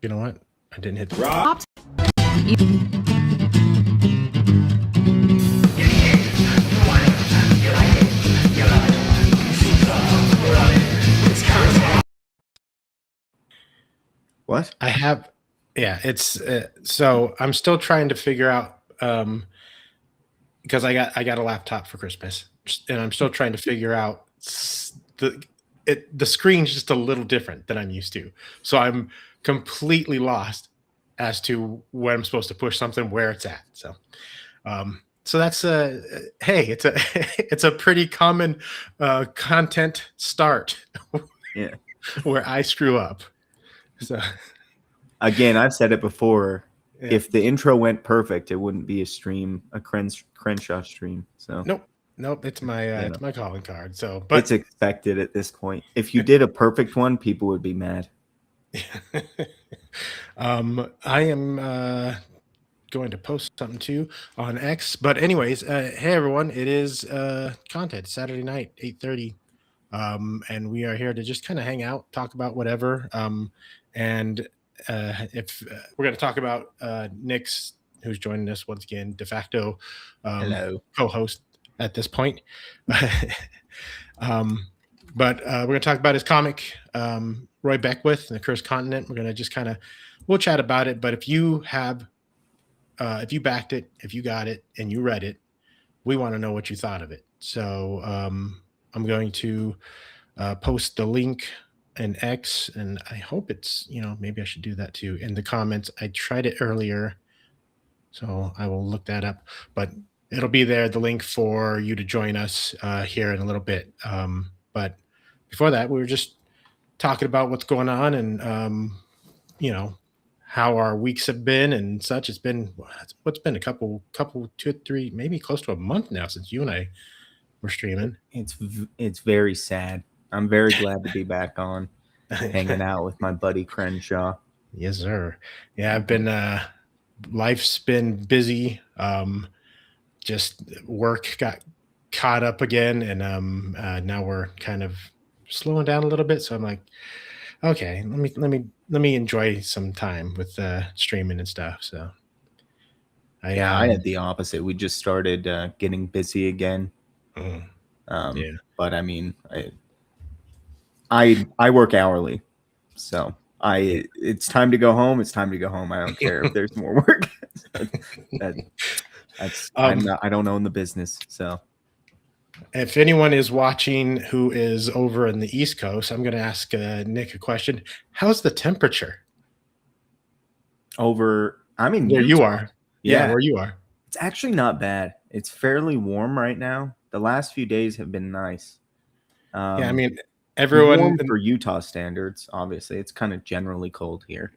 You know what? I didn't hit the Rob. What? I have, yeah. It's so I'm still trying to figure out because I got a laptop for Christmas, and I'm still trying to figure out the screen's just a little different than I'm used to. So I'm completely lost as to where I'm supposed to push something, where it's at. So that's hey, it's a it's a pretty common content start Yeah. where I screw up. So Again, I've said it before. yeah. If the intro went perfect, it wouldn't be a stream, a Crenshaw stream. So Nope, it's my Yeah. it's my calling card. So, it's but expected at this point. If you did a perfect one, people would be mad. I am going to post something too on X. But anyways, hey everyone, it is content Saturday night, 8:30. And we are here to just kind of hang out, talk about whatever. And if we're going to talk about Nick's, who's joining us once again, de facto Hello. co-host at this point. But we're going to talk about his comic, Roy Beckwith and the Cursed Continent. We're going to just kind of, we'll chat about it. But if you have, if you backed it, if you got it and you read it, we want to know what you thought of it. So I'm going to post the link in X, and I hope it's, maybe I should do that too in the comments. I tried it earlier, so I will look that up, but it'll be there, the link for you to join us here in a little bit. But before that, we were just talking about what's going on and, how our weeks have been and such. It's been, what's been a couple, 2, 3, maybe close to a month now since you and I were streaming. It's very sad. I'm very glad to be back on, hanging out with my buddy Crenshaw. Yes, sir. Yeah, I've been life's been busy. Just work got caught up again, and now we're kind of slowing down a little bit. So I'm like, okay, let me enjoy some time with streaming and stuff. So I had the opposite. We just started getting busy again. Yeah. But I mean, I work hourly, so it's time to go home. It's time to go home. I don't care if there's more work. I don't own the business, so. If anyone is watching who is over in the East Coast, I'm going to ask Nick a question. How's the temperature? Where you are. Yeah, where you are. It's actually not bad. It's fairly warm right now. The last few days have been nice. Yeah, I mean, everyone warm for Utah standards, obviously. It's kind of generally cold here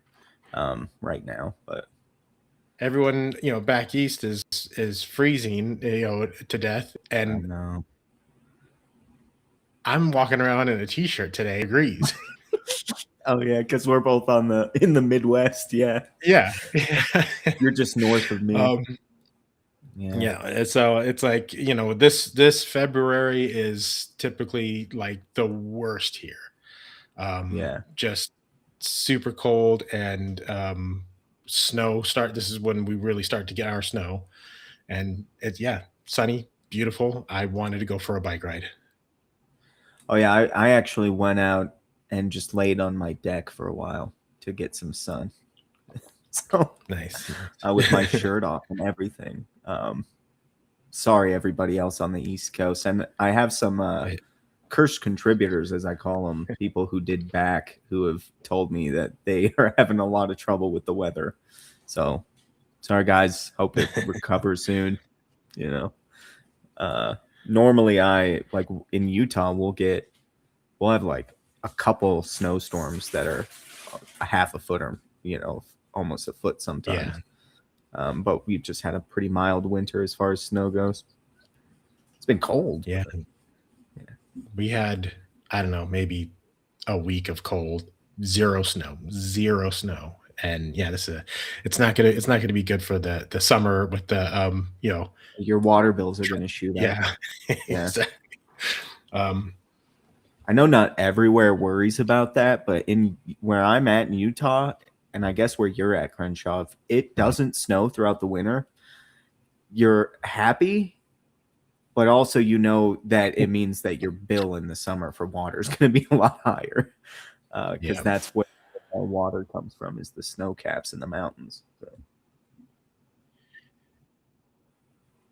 right now, but everyone, back east is freezing, to death, and I'm walking around in a t-shirt today, degrees. Oh yeah, because we're both in the Midwest. Yeah. You're just north of me. Yeah. So it's like, this February is typically like the worst here. Just super cold and snow this is when we really start to get our snow, and it's sunny, beautiful. I wanted to go for a bike ride. Oh yeah, I actually went out and just laid on my deck for a while to get some sun. So nice. With my shirt off and everything. Sorry everybody else on the East Coast, and I have some cursed contributors, as I call them, people who did back, who have told me that they are having a lot of trouble with the weather. So sorry guys, hope it recovers soon. Normally I, like in Utah, we'll have like a couple snowstorms that are a half a foot or almost a foot sometimes. But we've just had a pretty mild winter as far as snow goes. It's been cold. Yeah. We had, I don't know, maybe a week of cold, zero snow. And it's not gonna be good for the summer with the your water bills are gonna shoot up. Yeah. Exactly. I know not everywhere worries about that, but in where I'm at in Utah, and I guess where you're at, Crenshaw, if it doesn't snow throughout the winter, you're happy, but also you know that it means that your bill in the summer for water is going to be a lot higher, because Yeah. that's where our water comes from, is the snow caps in the mountains.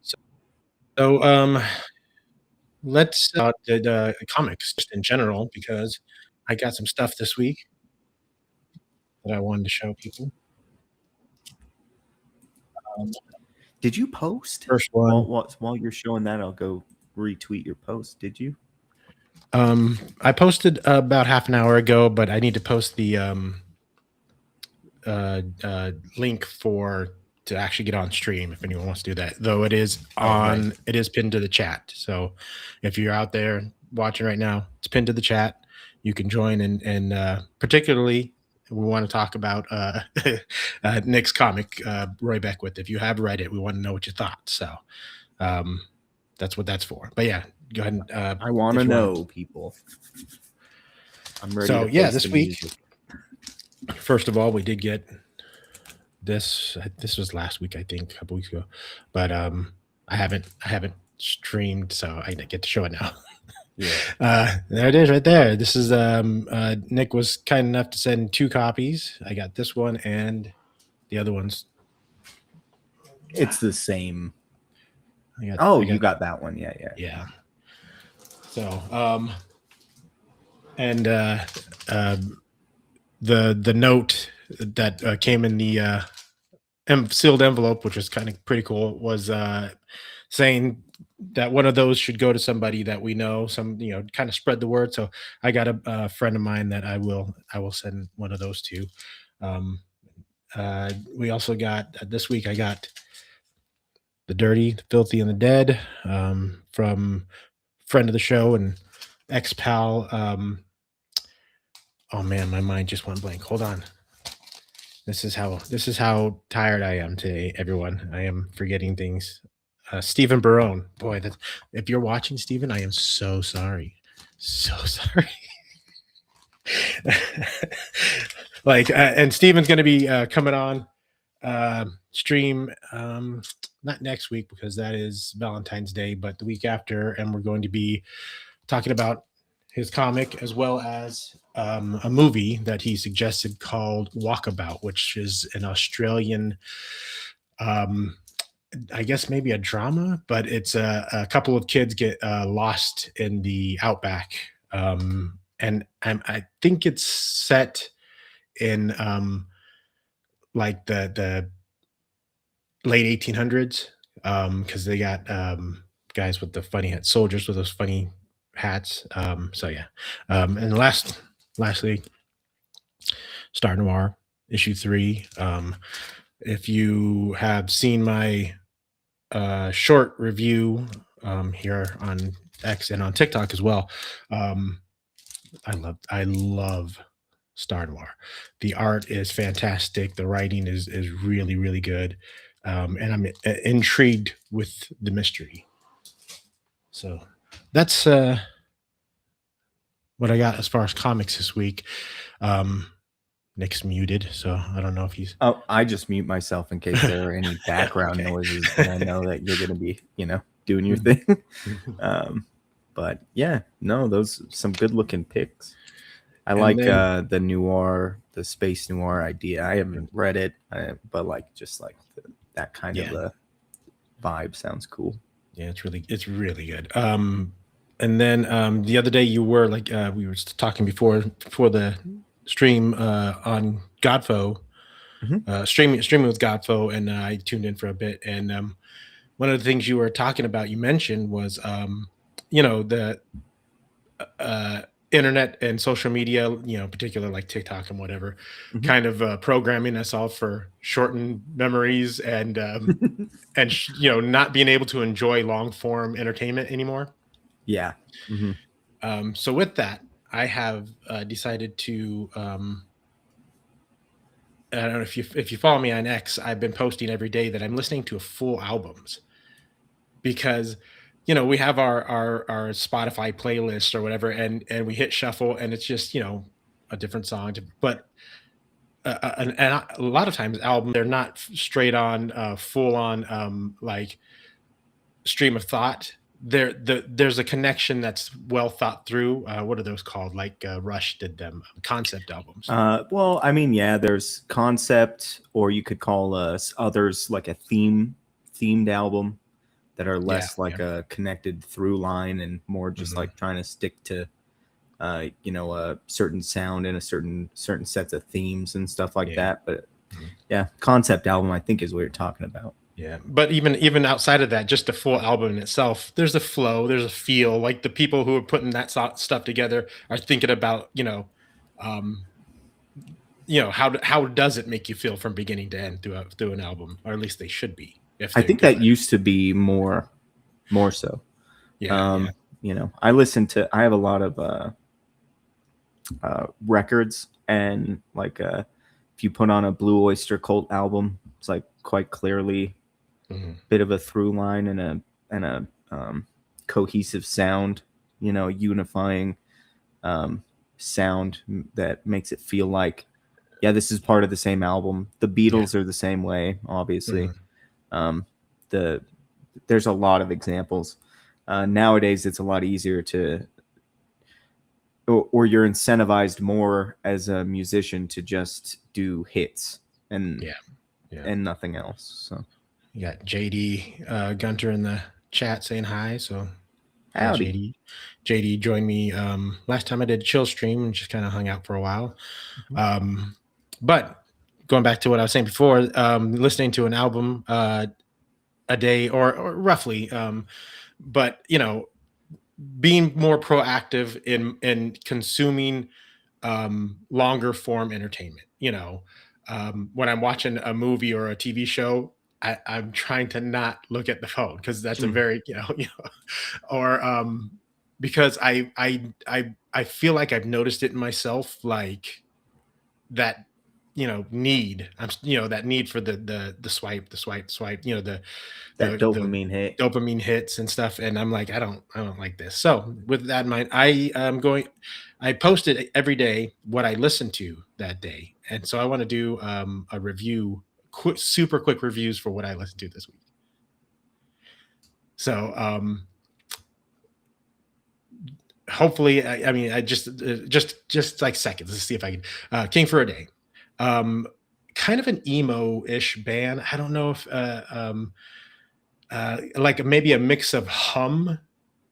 So. So let's the comics just in general, because I got some stuff this week that I wanted to show people. Um, Did you post? First one, While you're showing that, I'll go retweet your post. Did you? I posted about half an hour ago, but I need to post the link for to actually get on stream if anyone wants to do that. Though it is on, Right. it is pinned to the chat. So if you're out there watching right now, it's pinned to the chat. You can join, and particularly we want to talk about Nick's comic, Roy Beckwith. If you have read it, we want to know what you thought. So um, that's what that's for. But yeah, go ahead and I want to know, people. I'm ready So to yeah, face this the week, music. first of all, we did get this. This was last week, I think, a couple weeks ago, but I haven't streamed, so I get to show it now. Yeah. There it is, right there. This is Nick was kind enough to send 2 copies. I got this one and the other one's. It's the same. I You got that one. Yeah. Yeah. So and the note that came in the sealed envelope, which was kind of pretty cool, was saying that one of those should go to somebody that we know, some, kind of spread the word. So I got a friend of mine that I will send one of those to. Um, we also got this week. I got The Dirty, the Filthy, and the Dead, from friend of the show and ex pal. Oh man, my mind just went blank. Hold on. This is how tired I am today, everyone. I am forgetting things. Stephen Barone, boy, that if you're watching, Stephen, I am so sorry, so sorry. Like, and Stephen's going to be coming on stream, not next week because that is Valentine's Day, but the week after, and we're going to be talking about his comic as well as a movie that he suggested called Walkabout, which is an Australian, um, I guess maybe a drama, but it's a couple of kids get lost in the outback, and I think it's set in like the late 1800s, because they got guys with the funny hats, soldiers with those funny hats. So yeah, and lastly, Star Noir issue 3. If you have seen my short review here on X and on TikTok as well, I love Star Noir. The art is fantastic. The writing is really really good, and I'm intrigued with the mystery. So that's what I got as far as comics this week. Nick's muted, so I don't know if he's. Oh, I just mute myself in case there are any background Okay. noises, and I know that you're going to be, doing your thing. But yeah, no, those some good looking picks. I And like then- the noir, the space noir idea. I haven't read it, but just like that kind of a vibe sounds cool. Yeah, it's really good. And then the other day you were like, we were talking before the stream on Godfo, streaming with Godfo, and I tuned in for a bit. And one of the things you were talking about, you mentioned was, the internet and social media, particular like TikTok and whatever, kind of programming us all for shortened memories and not being able to enjoy long form entertainment anymore. Yeah. So with that, I have decided to. I don't know if you follow me on X. I've been posting every day that I'm listening to full albums because we have our Spotify playlist or whatever, and we hit shuffle, and it's just a different song. But and a lot of times albums, they're not straight on, full on, like stream of thought. There's a connection that's well thought through. What are those called? Like Rush did them, concept albums. Well, I mean, yeah, there's concept, or you could call others like a themed album that are Yeah, less like yeah. a connected through line and more just Mhm. like trying to stick to a certain sound and a certain sets of themes and stuff like Yeah. that. But Mhm. yeah, concept album I think is what you're talking about. Yeah, but even outside of that, just a full album in itself, there's a flow, there's a feel. Like the people who are putting that stuff together are thinking about, um, how does it make you feel from beginning to end through an album, or at least they should be if I they're think that gonna. used to be more so. Yeah, yeah. I have a lot of records, and like if you put on a Blue Oyster Cult album, it's like quite clearly Mhm. bit of a through line and a cohesive sound, unifying sound that makes it feel like, yeah, this is part of the same album. The Yeah. Beatles are the same way, obviously. Mhm. Um, the There's a lot of examples. Nowadays, it's a lot easier to, or you're incentivized more as a musician to just do hits and Yeah, yeah. and nothing else. So You got JD Gunter in the chat saying hi. So hi, howdy. JD. JD joined me last time I did a chill stream and just kind of hung out for a while. Mhm. But going back to what I was saying before, listening to an album a day or roughly, but being more proactive in consuming longer form entertainment. When I'm watching a movie or a TV show, I'm trying to not look at the phone because that's a Mm. very or because I feel like I've noticed it in myself, like that need that need for the swipe, That the dopamine hit. dopamine hits and stuff, and I'm like, I don't like this. So with that in mind, I posted every day what I listened to that day, and so I want to do a review, super quick reviews for what I listened to this week. So hopefully, I mean, I just like seconds. Let's see if I can. King for a Day, um, kind of an emo-ish band. I don't know if like maybe a mix of hum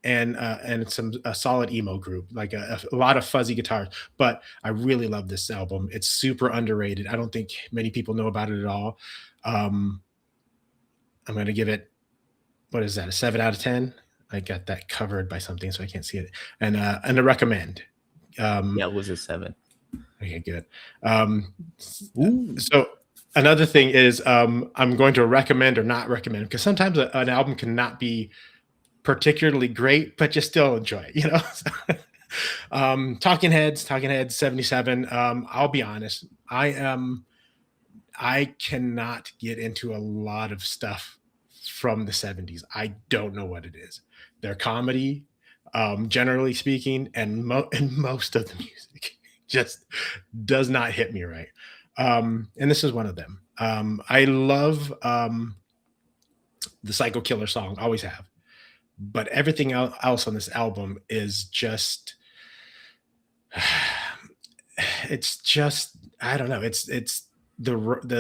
and some a solid emo group, like a lot of fuzzy guitars. But I really love this album. It's super underrated. I don't think many people know about it at all. Um, I'm gonna give it, what is that, a 7 out of 10? I got that covered by something, so I can't see it. And a recommend. Yeah, Um, it was a 7. okay, good. Um, Ooh. so another thing is I'm going to recommend or not recommend, because sometimes an album cannot be particularly great, but you still enjoy it. Talking Heads 77. I'll be honest. I cannot get into a lot of stuff from the 70s. I don't know what it is. Their comedy, generally speaking, and most of the music just does not hit me right. And this is one of them. I love the Psycho Killer song, always have, but everything else on this album is just it's just, I don't know, it's the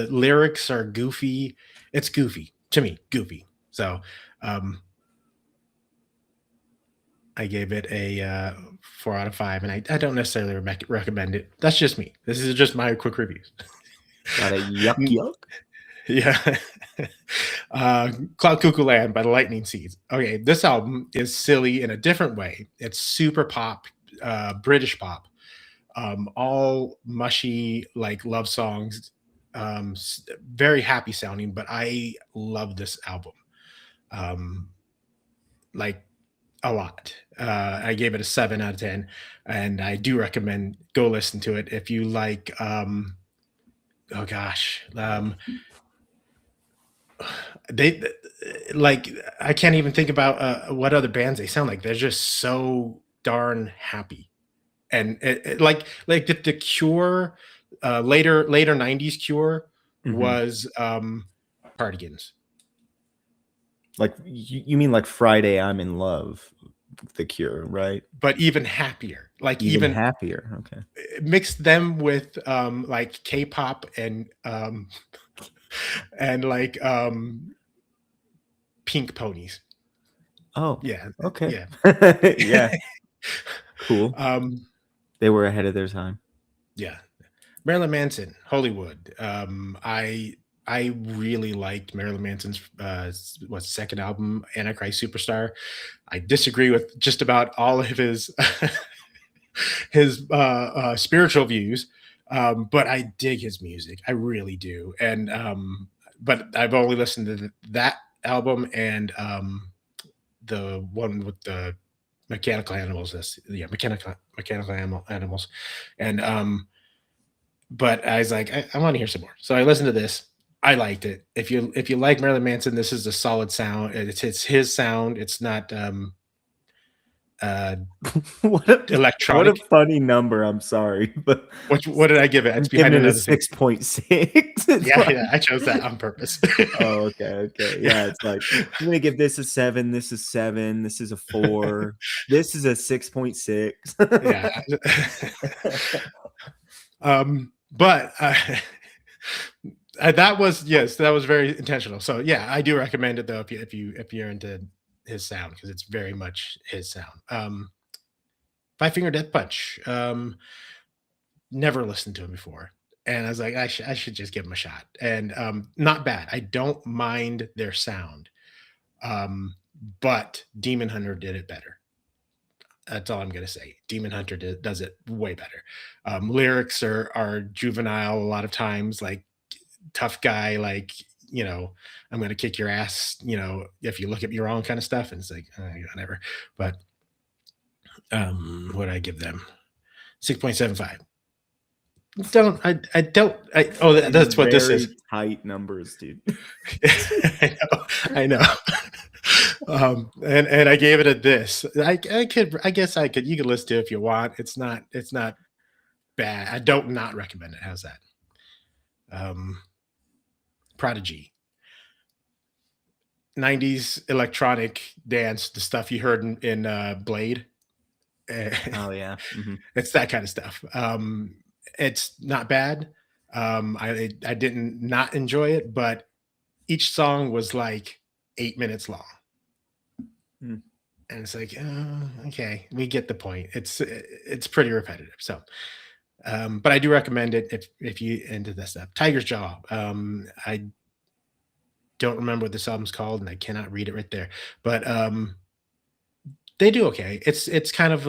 lyrics are goofy. It's goofy to me, goofy. So um I gave it a 4 out of 5, and I don't necessarily recommend it. That's just me. This is just my quick reviews. Got a yuck Mm, yuck. yeah. Cloud Cuckoo Land by the Lightning Seeds. Okay, this album is silly in a different way. It's super pop, British pop, all mushy like love songs, very happy sounding. But I love this album, um, like a lot. I gave it a 7 out of 10, and I do recommend go listen to it if you like. Oh gosh, they like, I can't even think about what other bands they sound like. They're just so darn happy, and like the Cure. later 90s Cure Mhm. was Cardigans. Like you mean like Friday I'm in Love, The Cure, right? But even happier, like Even even happier. Okay. mixed them with like K-pop and like Pink Ponies. Oh, Yeah, okay. yeah. Yeah, cool. um, They were ahead of their time. yeah. Marilyn Manson, Hollywood. I really liked Marilyn Manson's second album, Antichrist Superstar. I disagree with just about all of his his spiritual views, but I dig his music. I really do. And but I've only listened to that album and the one with the mechanical animals. Yeah, animals, and but I was like, I want to hear some more. So I listened to this. I liked it. If you like Marilyn Manson, this is a solid sound. It's his sound. It's not uh What a electronic. funny number. I'm sorry, but What did I give it? It's I'm giving behind it a another thing. 6.6. It's Yeah, like, yeah, I chose that on purpose. oh, okay. Yeah, it's like I'm gonna give this a 7. This is 7. This is a 4. This is a 6.6. Yeah. But that was yes, that was very intentional. So yeah, I do recommend it though if you're into his sound because it's very much his sound. Five Finger Death Punch. Never listened to him before, and I was like, I should just give him a shot. And not bad. I don't mind their sound, but Demon Hunter did it better. That's all I'm gonna say. Demon Hunter does it way better. Lyrics are juvenile a lot of times, like tough guy, like I'm gonna kick your ass, if you look at me wrong, kind of stuff. And it's like whatever. But what did I give them? 6.75. These are That's what this is. very tight numbers, dude. I know. And I gave it a this. I guess I could. You could listen to it if you want. It's not bad. I don't not recommend it. How's that? Prodigy. 90s electronic dance, the stuff you heard in Blade. Oh yeah. It's that kind of stuff. It's not bad. I didn't not enjoy it, but each song was like 8 minutes long. Mm. And it's like, oh, okay, we get the point. It's pretty repetitive. So, but I do recommend it if you into this stuff. Tiger's Jaw. I don't remember what this album's called, and I cannot read it right there. But they do okay. It's kind of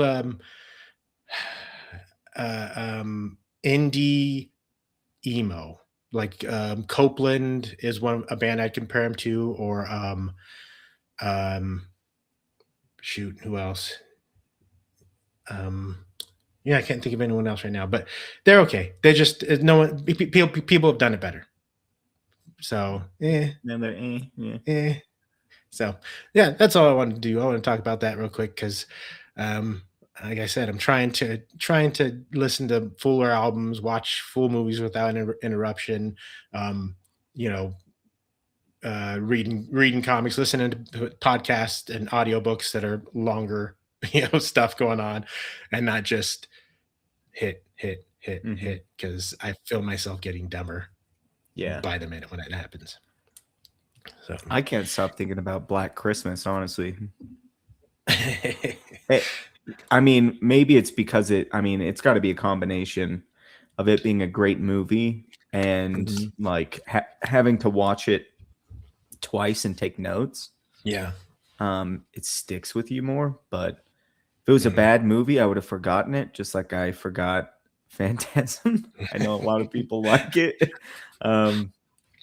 indie emo. Like Copeland is a band I'd compare him to, or shoot, who else? Yeah, I can't think of anyone else right now, but they're okay. They just no one people have done it better. So Yeah. So yeah, that's all I wanted to do. I want to talk about that real quick because, like I said, I'm trying to listen to fuller albums, watch full movies without interruption. Um, you know, reading comics, listening to podcasts and audiobooks that are longer, stuff going on, and not just hit because I feel myself getting dumber Yeah. by the minute when it happens. So I can't stop thinking about Black Christmas, honestly. Hey, I mean, maybe it's because it's got to be a combination of it being a great movie and like having to watch it twice and take notes. Yeah. It sticks with you more, but if it was a bad movie, I would have forgotten it, just like I forgot Phantasm. I know a lot of people like it.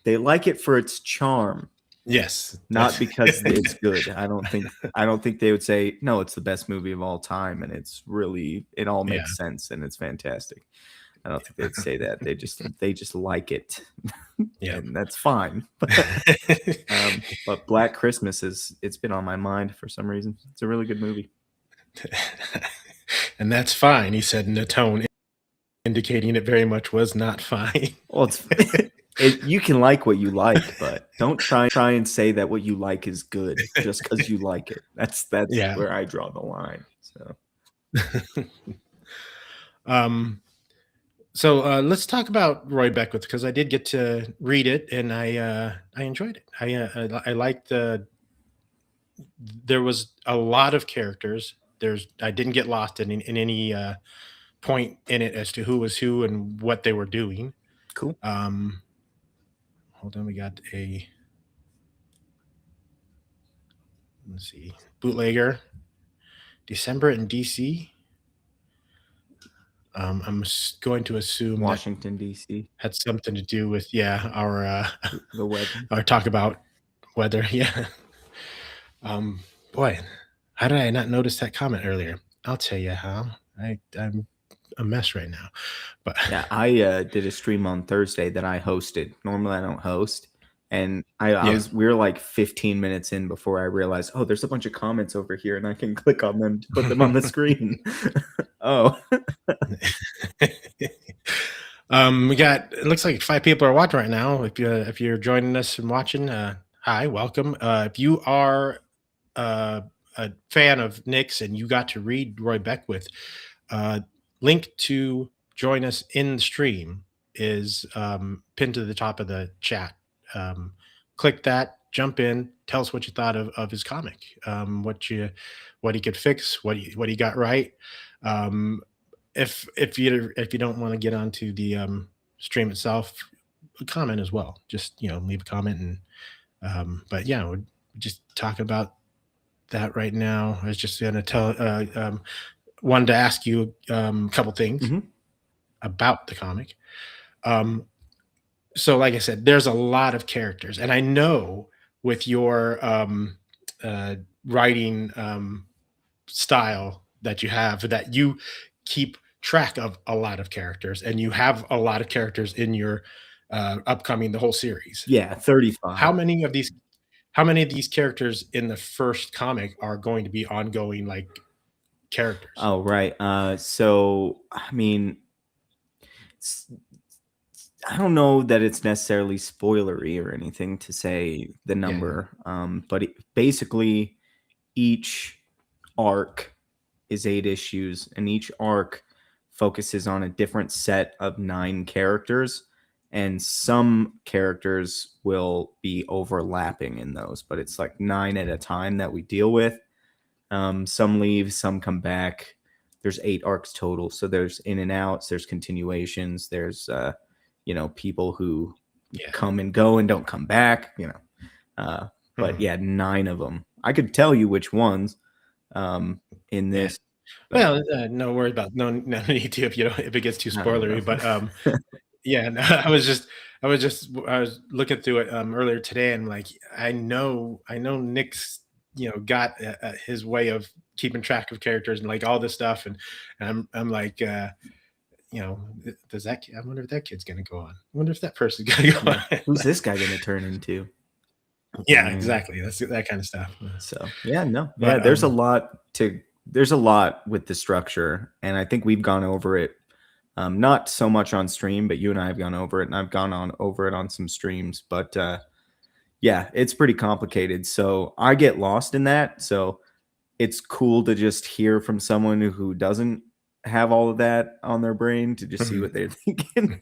They like it for its charm. Yes. Not because it's good. I don't think they would say, no, it's the best movie of all time. And it all makes sense and it's fantastic. I don't think they'd say that. They just like it. Yeah. And that's fine. But Black Christmas it's been on my mind for some reason. It's a really good movie. And that's fine, he said in a tone indicating it very much was not fine. Well, you can like what you like, but don't try and say that what you like is good just because you like it. That's Yeah. where I draw the line. So um, let's talk about Roy Beckwith, because I did get to read it and I enjoyed it. I liked there was a lot of characters. I didn't get lost in any point in it as to who was who and what they were doing. cool. Hold on, we got a, let's see, bootlegger, December in DC. I'm going to assume Washington D.C. that had something to do with our the weather. our talk about weather. Yeah. Boy, how did I not notice that comment earlier? I'll tell you how. I'm a mess right now, but Yeah, I did a stream on Thursday that I hosted. Normally I don't host. And yeah. we were like 15 minutes in before I realized, oh, there's a bunch of comments over here and I can click on them to put them on the screen. Oh, We got, it looks like 5 people are watching right now. If you're joining us and watching, hi, welcome. If you are a fan of Nick's and you got to read Roy Beckwith, link to join us in the stream is pinned to the top of the chat. Click that, jump in, tell us what you thought of his comic, what he could fix, what he got right. If you don't want to get onto the stream itself, comment as well. Just leave a comment, and but yeah, we're just talking about that right now. I was just gonna wanted to ask you a couple things about the comic. So like I said, there's a lot of characters, and I know with your writing style that you have, that you keep track of a lot of characters, and you have a lot of characters in your upcoming the whole series. yeah, 35. How many of these characters in the first comic are going to be ongoing, like, characters? Oh, right. So, I mean, I don't know that it's necessarily spoilery or anything to say the number, but basically each arc is 8 issues, and each arc focuses on a different set of 9 characters, and some characters will be overlapping in those, but it's like 9 at a time that we deal with. Some leave, some come back. There's 8 arcs total, so there's in and outs, there's continuations, there's people who come and go and don't come back, but yeah, 9 of them. I could tell you which ones in this. Well, no worry about no need to if if it gets too spoilery. But yeah, no, I was looking through it earlier today, and like I know Nick's got his way of keeping track of characters and like all this stuff, and I'm like does that, I wonder if that kid's gonna go on. I wonder if that person's gonna go on. Who's this guy going to turn into? Yeah, exactly. That's that kind of stuff. So yeah, no, But, yeah, there's a lot with the structure, and I think we've gone over it. Not so much on stream, but you and I have gone over it, and I've gone over it on some streams. But yeah, it's pretty complicated. So I get lost in that. So it's cool to just hear from someone who doesn't have all of that on their brain to just see what they're thinking.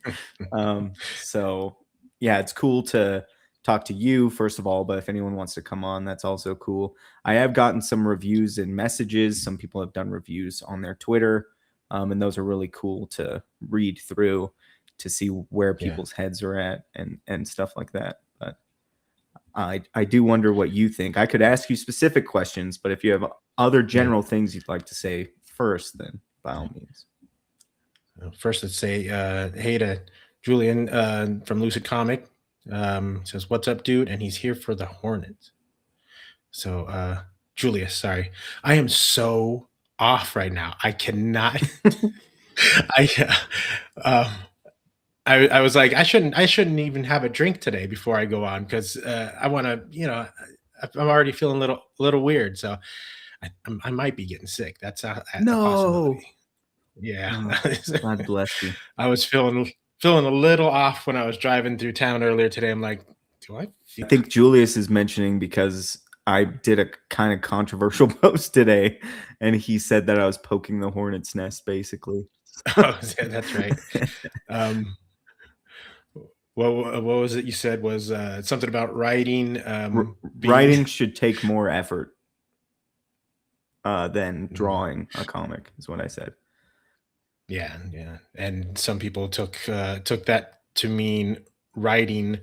So yeah, it's cool to talk to you first of all, but if anyone wants to come on, that's also cool. I have gotten some reviews and messages. Some people have done reviews on their Twitter, and those are really cool to read through to see where people's heads are at and stuff like that. But I do wonder what you think. I could ask you specific questions, but if you have other general things you'd like to say first, then by all means. First, let's say hey to Julian from Lucid Comic. Says, "What's up, dude?" And he's here for the Hornets. So Julius, sorry, I am so off right now. I cannot. I was like, I shouldn't even have a drink today before I go on, because I want to, I'm already feeling a little weird. So I might be getting sick. That's a possibility. Yeah. Oh, God bless you. I was feeling a little off when I was driving through town earlier today. I'm like, do I I feel think Julius is mentioning because I did a kind of controversial post today, and he said that I was poking the hornet's nest, basically. Oh, yeah, that's right. Um, what was it you said was something about writing being Writing should take more effort than drawing a comic, is what I said. yeah, yeah. And some people took that to mean writing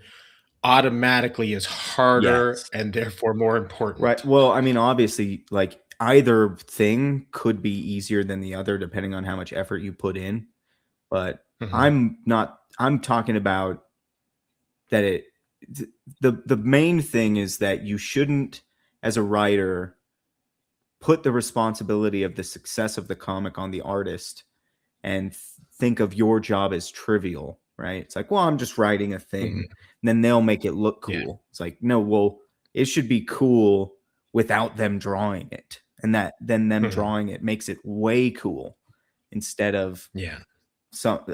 automatically is harder Yes. and therefore more Right. important. Well, I mean, obviously, like either thing could be easier than the other, depending on how much effort you put in. But Mhm, I'm talking about that the main thing is that you shouldn't, as a writer, put the responsibility of the success of the comic on the artist and think of your job as trivial, right? It's like, well, I'm just writing a thing. mhm. And then they'll make it look Yeah, cool. It's like, no, well, it should be cool without them drawing it. And that then them mhm, drawing it makes it way cool instead of yeah,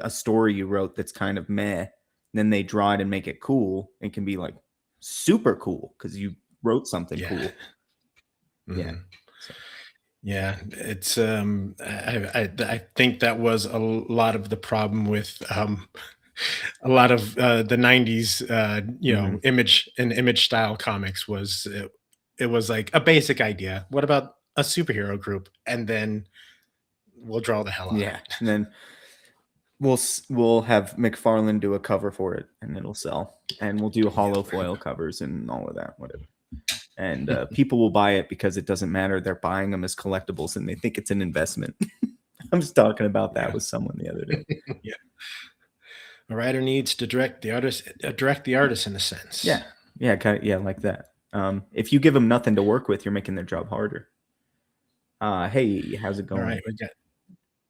a story you wrote that's kind of meh. Then they draw it and make it cool. It can be like super cool because you wrote something yeah, cool. Yeah. mhm. So, Yeah, it's I think that was a lot of the problem with a lot of the 90s mhm. image style comics was it was like a basic idea. What about a superhero group? And then we'll draw the hell out of Yeah. it. And then we'll have McFarlane do a cover for it, and it'll sell. And we'll do Yeah. hollow foil covers and all of that, whatever. And people will buy it because it doesn't matter. They're buying them as collectibles, and they think it's an investment. I'm just talking about that Yeah. with someone the other day. Yeah. A writer needs to direct the artist in a sense. Yeah, yeah, kind of, yeah, like that. If you give them nothing to work with, you're making their job harder. Hey, how's it All going? right, we got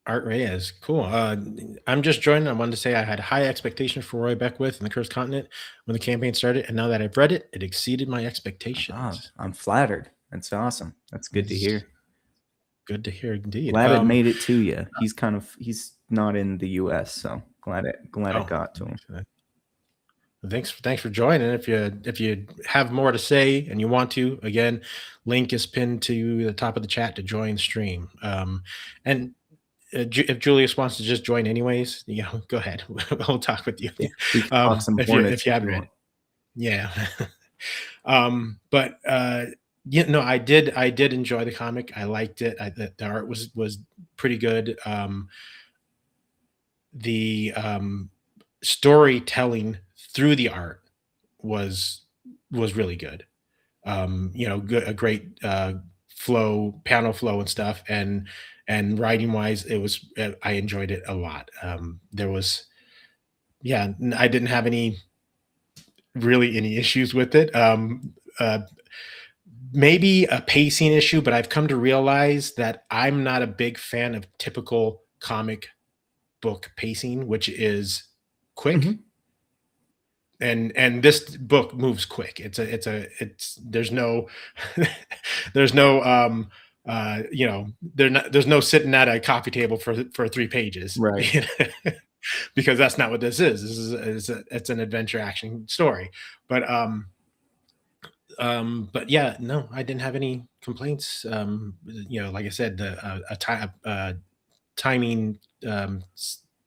Art Reyes. Cool. I'm just joining. I wanted to say I had high expectations for Roy Beckwith and the Cursed Continent when the campaign started, and now that I've read it, it exceeded my Ah, expectations. I'm flattered. That's awesome. That's good to It's hear. good to hear indeed. Glad it made it to you. He's not in the U.S., so glad it Oh, got to him. thanks for joining. If you have more to say and you want to, again, link is pinned to the top of the chat to join stream. And if Julius wants to just join anyways, go ahead. We'll talk with you. Yeah, we can talk some If Hornets you if haven't you read want. it. Yeah. But I did enjoy the comic. I liked it. The art was pretty good. The storytelling through the art was was really good. A great panel flow and stuff, and writing wise, I enjoyed it a lot. There was yeah, I didn't have any issues with it. Maybe a pacing issue, but I've come to realize that I'm not a big fan of typical comic book pacing, which is quick. Mhm. And this book moves quick. It's there's no there's no there's no sitting at a coffee table for 3 pages. Right. Because that's not what this is. It's an adventure action story. But but yeah, no, I didn't have any complaints. Like I said, timing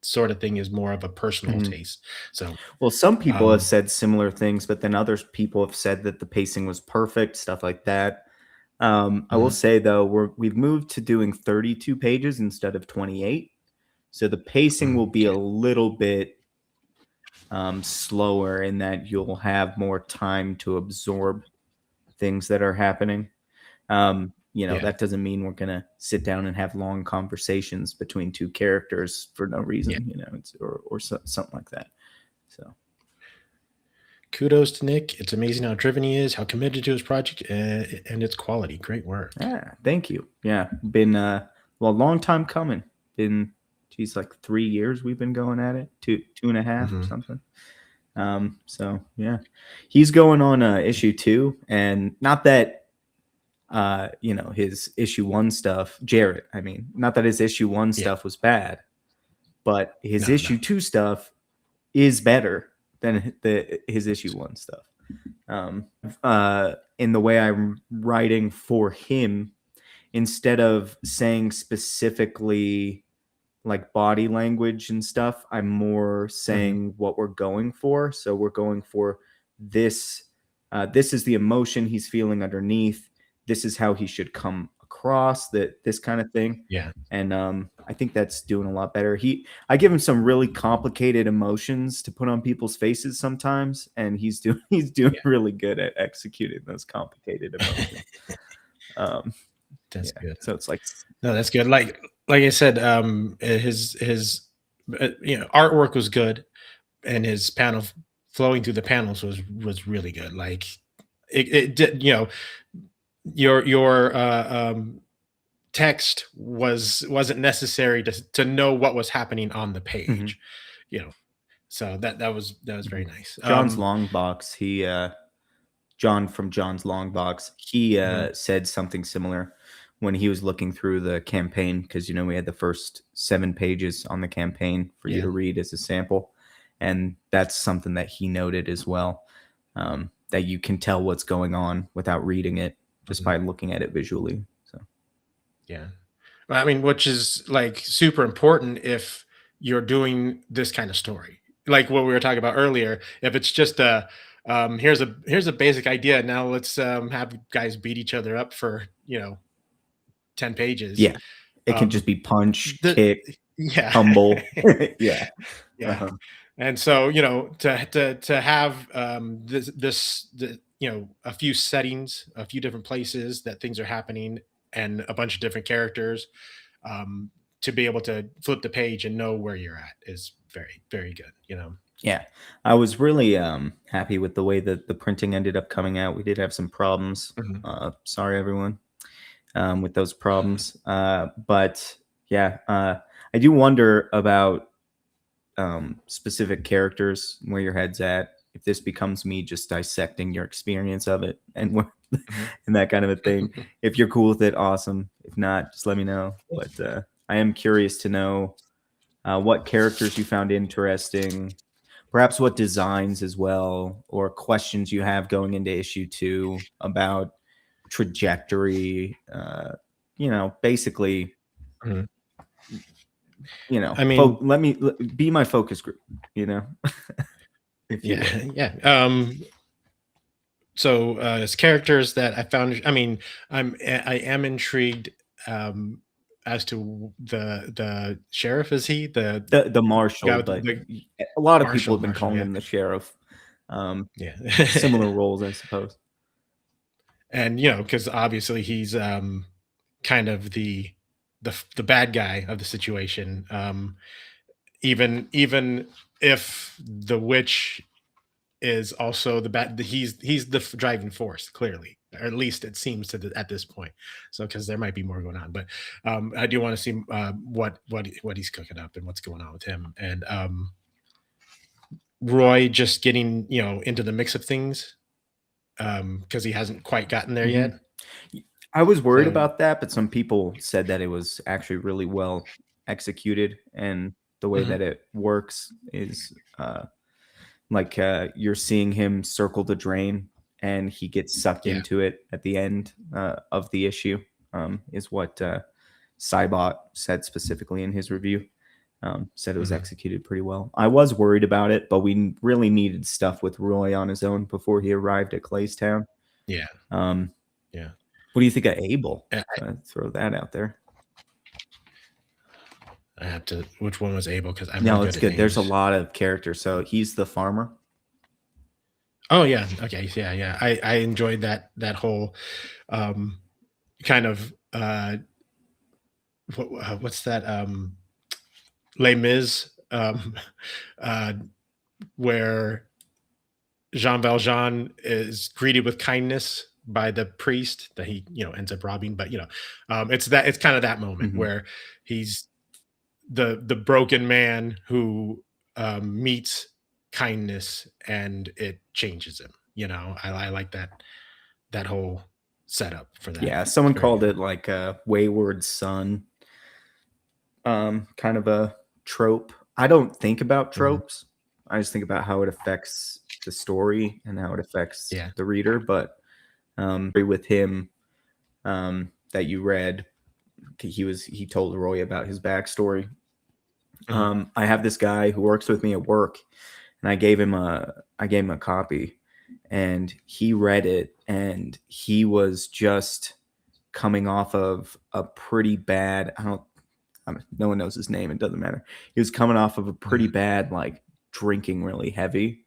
sort of thing is more of a personal Mhm. taste. So Well, some people have um said similar things, but then other people have said that the pacing was perfect, stuff like that. I will mhm, say though, we've moved to doing 32 pages instead of 28, so the pacing will be a okay. little bit slower in that you'll have more time to absorb things that are happening. Yeah, That doesn't mean we're gonna sit down and have long conversations between two characters for no yeah. reason, something like that. So Kudos to Nick. It's amazing how driven he is, how committed to his project, and its quality. Great work. yeah, thank you. Yeah, been well, a long time coming. Been geez, like 3 years we've been going at it, two and a half or Mhm. something. So yeah, he's going on issue 2, and not that you know, his issue 1 stuff, Jarrett, I mean, not that his issue 1 Yeah. stuff was bad, but his No, no. issue 2 stuff is better than his issue 1 stuff. In the way I'm writing for him, instead of saying specifically like body language and stuff, I'm more saying what we're going for. So we're going for this. This is the emotion he's feeling underneath. This is how he should come across. That this kind of thing. Yeah. And I think that's doing a lot better. I give him some really complicated emotions to put on people's faces sometimes, and he's doing Yeah. really good at executing those complicated emotions. That's Yeah. good. So it's like, No, that's good. Like I said, his artwork was good, and his panel flowing through the panels was really good. Like it did, your text wasn't necessary to know what was happening on the mhm, page, you know. So that was very mhm. nice. John's long box. John from John's long box. He Mhm. said something similar when he was looking through the campaign, because we had the first 7 pages on the campaign for you Yeah. to read as a sample, and that's something that he noted as well. That you can tell what's going on without reading it, just Mhm. by looking at it visually. So Yeah. I mean, which is like super important if you're doing this kind of story. Like what we were talking about earlier, if it's just here's a basic idea. Now let's have guys beat each other up for 10 pages. yeah, it can just be punch, The kick, Yeah. tumble. Yeah. Yeah. Uh-huh. And so, to have a few settings, a few different places that things are happening, and a bunch of different characters, um, to be able to flip the page and know where you're at is very, very good. Yeah, I was really happy with the way that the printing ended up coming out. We did have some problems. Mhm. Sorry, everyone, with those problems. But yeah, I do wonder about specific characters, where your head's at. If this becomes me just dissecting your experience of it, and Mhm. and that kind of a thing. If you're cool with it, awesome. If not, just let me know. But I am curious to know what characters you found interesting, perhaps what designs as well, or questions you have going into issue 2 about trajectory. Basically, Mhm. I mean, let me be my focus group, if you yeah, will. yeah. So as characters that I found, I mean, I am intrigued, as to the sheriff. Is he the The guy marshal, with but the a lot of people marshal? have been Marshal, calling yeah, him the sheriff. Um, yeah. Similar roles, I suppose. And because obviously he's kind of the bad guy of the situation. Even if the witch is also he's the driving force, clearly, or at least it seems at this point. So because there might be more going on, but I do want to see what he's cooking up and what's going on with him, and Roy just getting into the mix of things, because he hasn't quite gotten there hmm yet. I was worried So about that, but some people said that it was actually really well executed, and the way mhm, that it works is like you're seeing him circle the drain, and he gets sucked yeah. into it at the end of the issue. Is what Cybot said specifically in his review. Said it was Mhm, executed pretty well. I was worried about it, but we really needed stuff with Roy on his own before he arrived at Claystown. yeah, Um, yeah. what do you think of Abel? I, Throw that out there. I have to. Which one was Abel? Because I'm not No, it's good at good. There's a names. lot of characters. So he's the farmer. Oh yeah. Okay. Yeah. Yeah. I enjoyed that whole um kind of what's that Les Mis, uh where Jean Valjean is greeted with kindness by the priest that he ends up robbing. But it's kind of that moment hmm where he's the broken man who meets kindness, and it changes him. I like that whole. setup for that. Yeah, someone Very called good. it like a wayward son, kind of a trope. I don't think about Mhm. tropes. I just think about how it affects the story and how it affects Yeah. the reader. But with him that you read, he told Roy about his backstory. Mhm. I have this guy who works with me at work, and I gave him a copy, and he read it, and he was just coming off of a pretty bad. No one knows his name. It doesn't matter. He was coming off of a pretty Mhm. bad, like, drinking really heavy.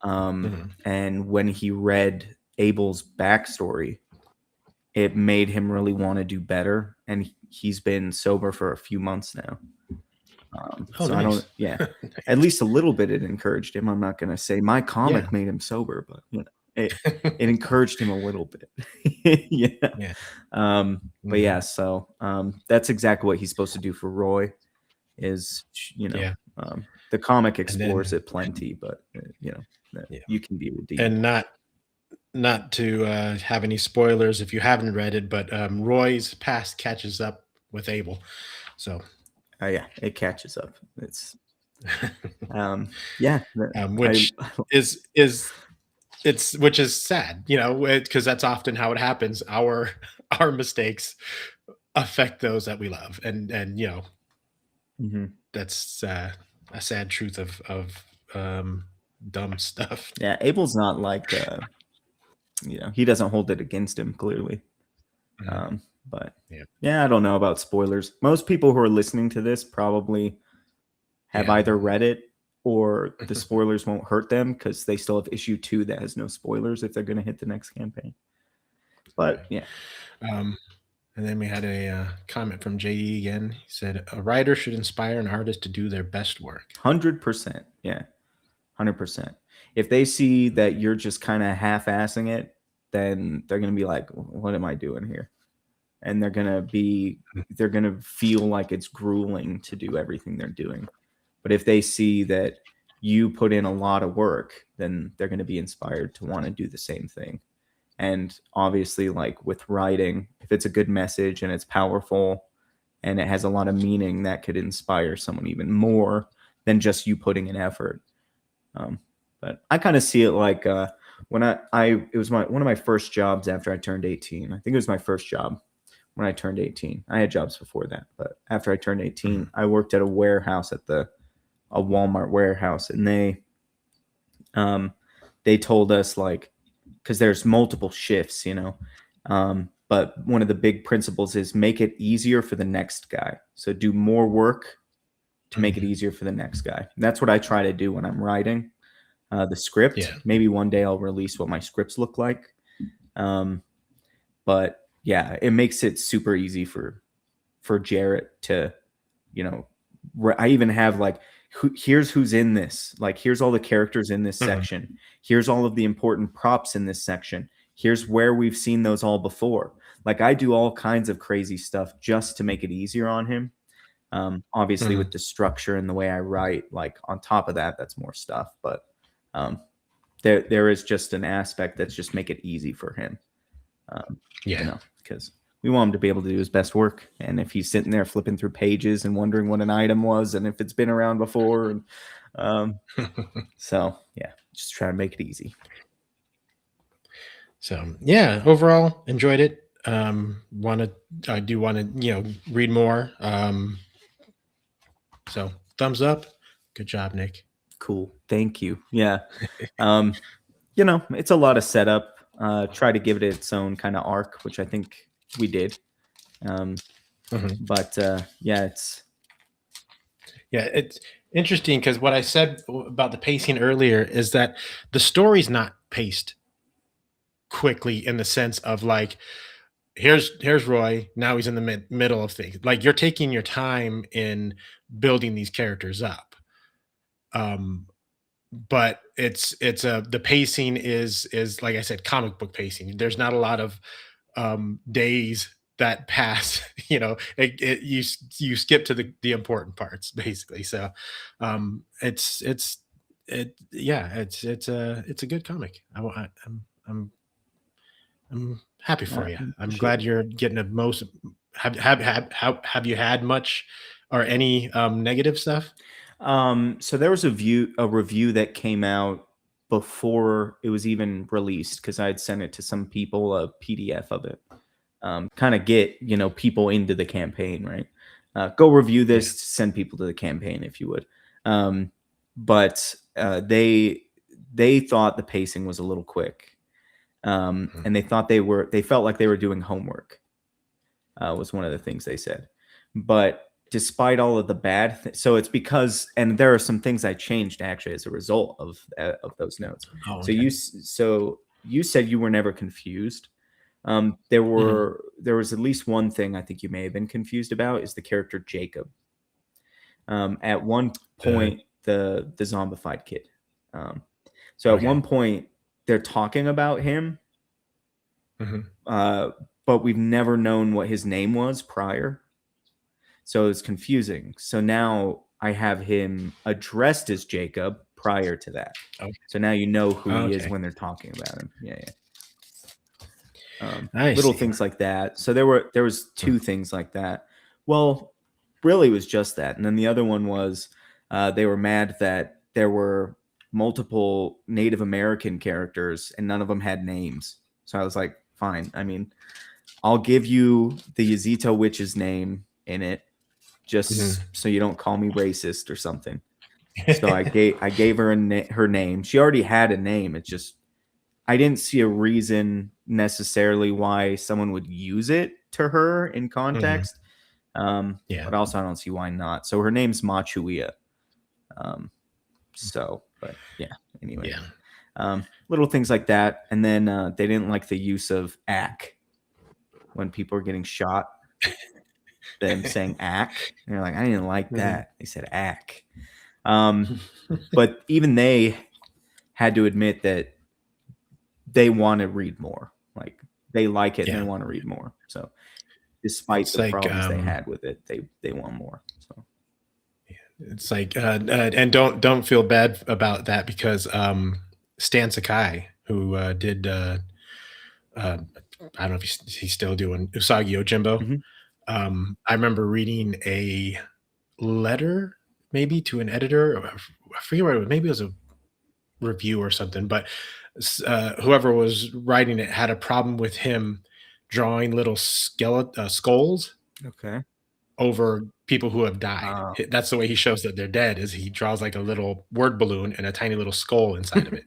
Mhm. And when he read Abel's backstory, it made him really want to do better. And he's been sober for a few months now. Oh, So I don't, nice. yeah, at Nice. least a little bit it encouraged him. I'm not going to say my Yeah. comic made him sober, but it encouraged him a little bit. Yeah. Yeah. But yeah, Mhm. so that's exactly what he's supposed to do for Roy is, Yeah. the comic And explores then, it plenty, but that yeah. you can be redeemed. And not to have any spoilers if you haven't read it, but Roy's past catches up with Abel. So, Yeah, it catches up. Yeah, I which is it's which is sad, because that's often how it happens. Our our mistakes affect those that we love, and Mhm. that's a sad truth of dumb stuff. Yeah, Abel's not like he doesn't hold it against him clearly. Mhm. Um, but Yeah, yeah, I don't know about spoilers. Most people who are listening to this probably have yeah, either read it or the spoilers won't hurt them because they still have issue 2 that has no spoilers if they're going to hit the next campaign. But yeah, um, and then we had a comment from JE again. He said, "A writer should inspire an artist to do their best work." 100%. Yeah, 100%. If they see that you're just kind of half-assing it, then they're going to be like, what am I doing here? And they're going to feel like it's grueling to do everything they're doing. But if they see that you put in a lot of work, then they're going to be inspired to want to do the same thing. And obviously, like with writing, if it's a good message and it's powerful and it has a lot of meaning, that could inspire someone even more than just you putting in effort. Um, but I kind of see it like when it was one of my first jobs after I turned 18. I think it was my first job when I turned 18. I had jobs before that, but after I turned 18, Mhm. I worked at a warehouse a Walmart warehouse, and um, they told us, like, because there's multiple shifts, but one of the big principles is make it easier for the next guy. So do more work to make it Mhm. easier for the next guy. And that's what I try to do when I'm writing the script. Yeah, Maybe one day I'll release what my scripts look like. Um, but yeah, it makes it super easy for Jarrett to, you know, I even have like, here's who's in this. Like, here's all the characters in this Mhm. section. Here's all of the important props in this section. Here's where we've seen those all before. Like, I do all kinds of crazy stuff just to make it easier on him. Obviously, Mhm. with the structure and the way I write, like on top of that, that's more stuff. But um, there is just an aspect that's just make it easy for him. Um, Yeah. because we want him to be able to do his best work. And if he's sitting there flipping through pages and wondering what an item was and if it's been around before, and um, so yeah, just try to make it easy. So yeah, overall enjoyed it. Want to I do want to read more. So thumbs up. Good job, Nick. Cool, thank you. Yeah, um, it's a lot of setup. Try to give it its own kind of arc, which I think we did. Um, Mhm. but yeah, it's Yeah, it's interesting because what I said about the pacing earlier is that the story's not paced quickly in the sense of like here's Roy, now he's in the middle of things. Like you're taking your time in building these characters up. Um but it's a the pacing is like I said, comic book pacing. There's not a lot of days that pass. You skip to the important parts basically. So it's yeah, it's a good comic. I'm I'm happy for I you. I'm appreciate glad it. you're getting the most. Have you had much or any negative stuff? So there was a review that came out before it was even released because I had sent it to some people, a PDF of it. Kind of get people into the campaign, right? Go review Yeah. this, send people to the campaign if you would. But they thought the pacing was a little quick, Mhm. and they felt like they were doing homework. Was one of the things they said. But despite all of the so it's because, and there are some things I changed actually as a result of those notes. Oh, So okay. you said you were never confused. Mhm. There was at least one thing I think you may have been confused about is the character Jacob. At one The point, the zombified kid. Um, so at Okay. one point, they're talking about him, Mhm. uh, but we've never known what his name was prior. So it's confusing. So now I have him addressed as Jacob prior to that. Okay. So now you know who he is Okay. when they're talking about him. Yeah, yeah. I Little see. things like that. So there was Mm. two things like that. Well, really, it was just that, and then the other one was they were mad that there were multiple Native American characters and none of them had names. So I was like, fine. I mean, I'll give you the Yazito witch's name in it, just Mhm. so you don't call me racist or something. So I gave her her name. She already had a name. It's just I didn't see a reason necessarily why someone would use it to her in Mhm. context. Yeah. But also I don't see why not. So her name's Machuia. But yeah, anyway. Yeah. Little things like that. And then they didn't like the use of ack when people are getting shot, them saying ack. And they're like, I didn't like Mhm. that. They said ack. But even they had to admit that they want to read more. Like they like it and they Yeah. want to read more. So despite It's the like problems they had with it, they want more. So and don't feel bad about that because Stan Sakai, who did uh, I don't know if he's still doing Usagi Yojimbo. mhm. I remember reading a letter maybe to an editor. I forget what it was. Maybe it was a review or something, but whoever was writing it had a problem with him drawing little skulls Okay. over people who have died. Uh, That's the way he shows that they're dead is he draws like a little word balloon and a tiny little skull inside of it.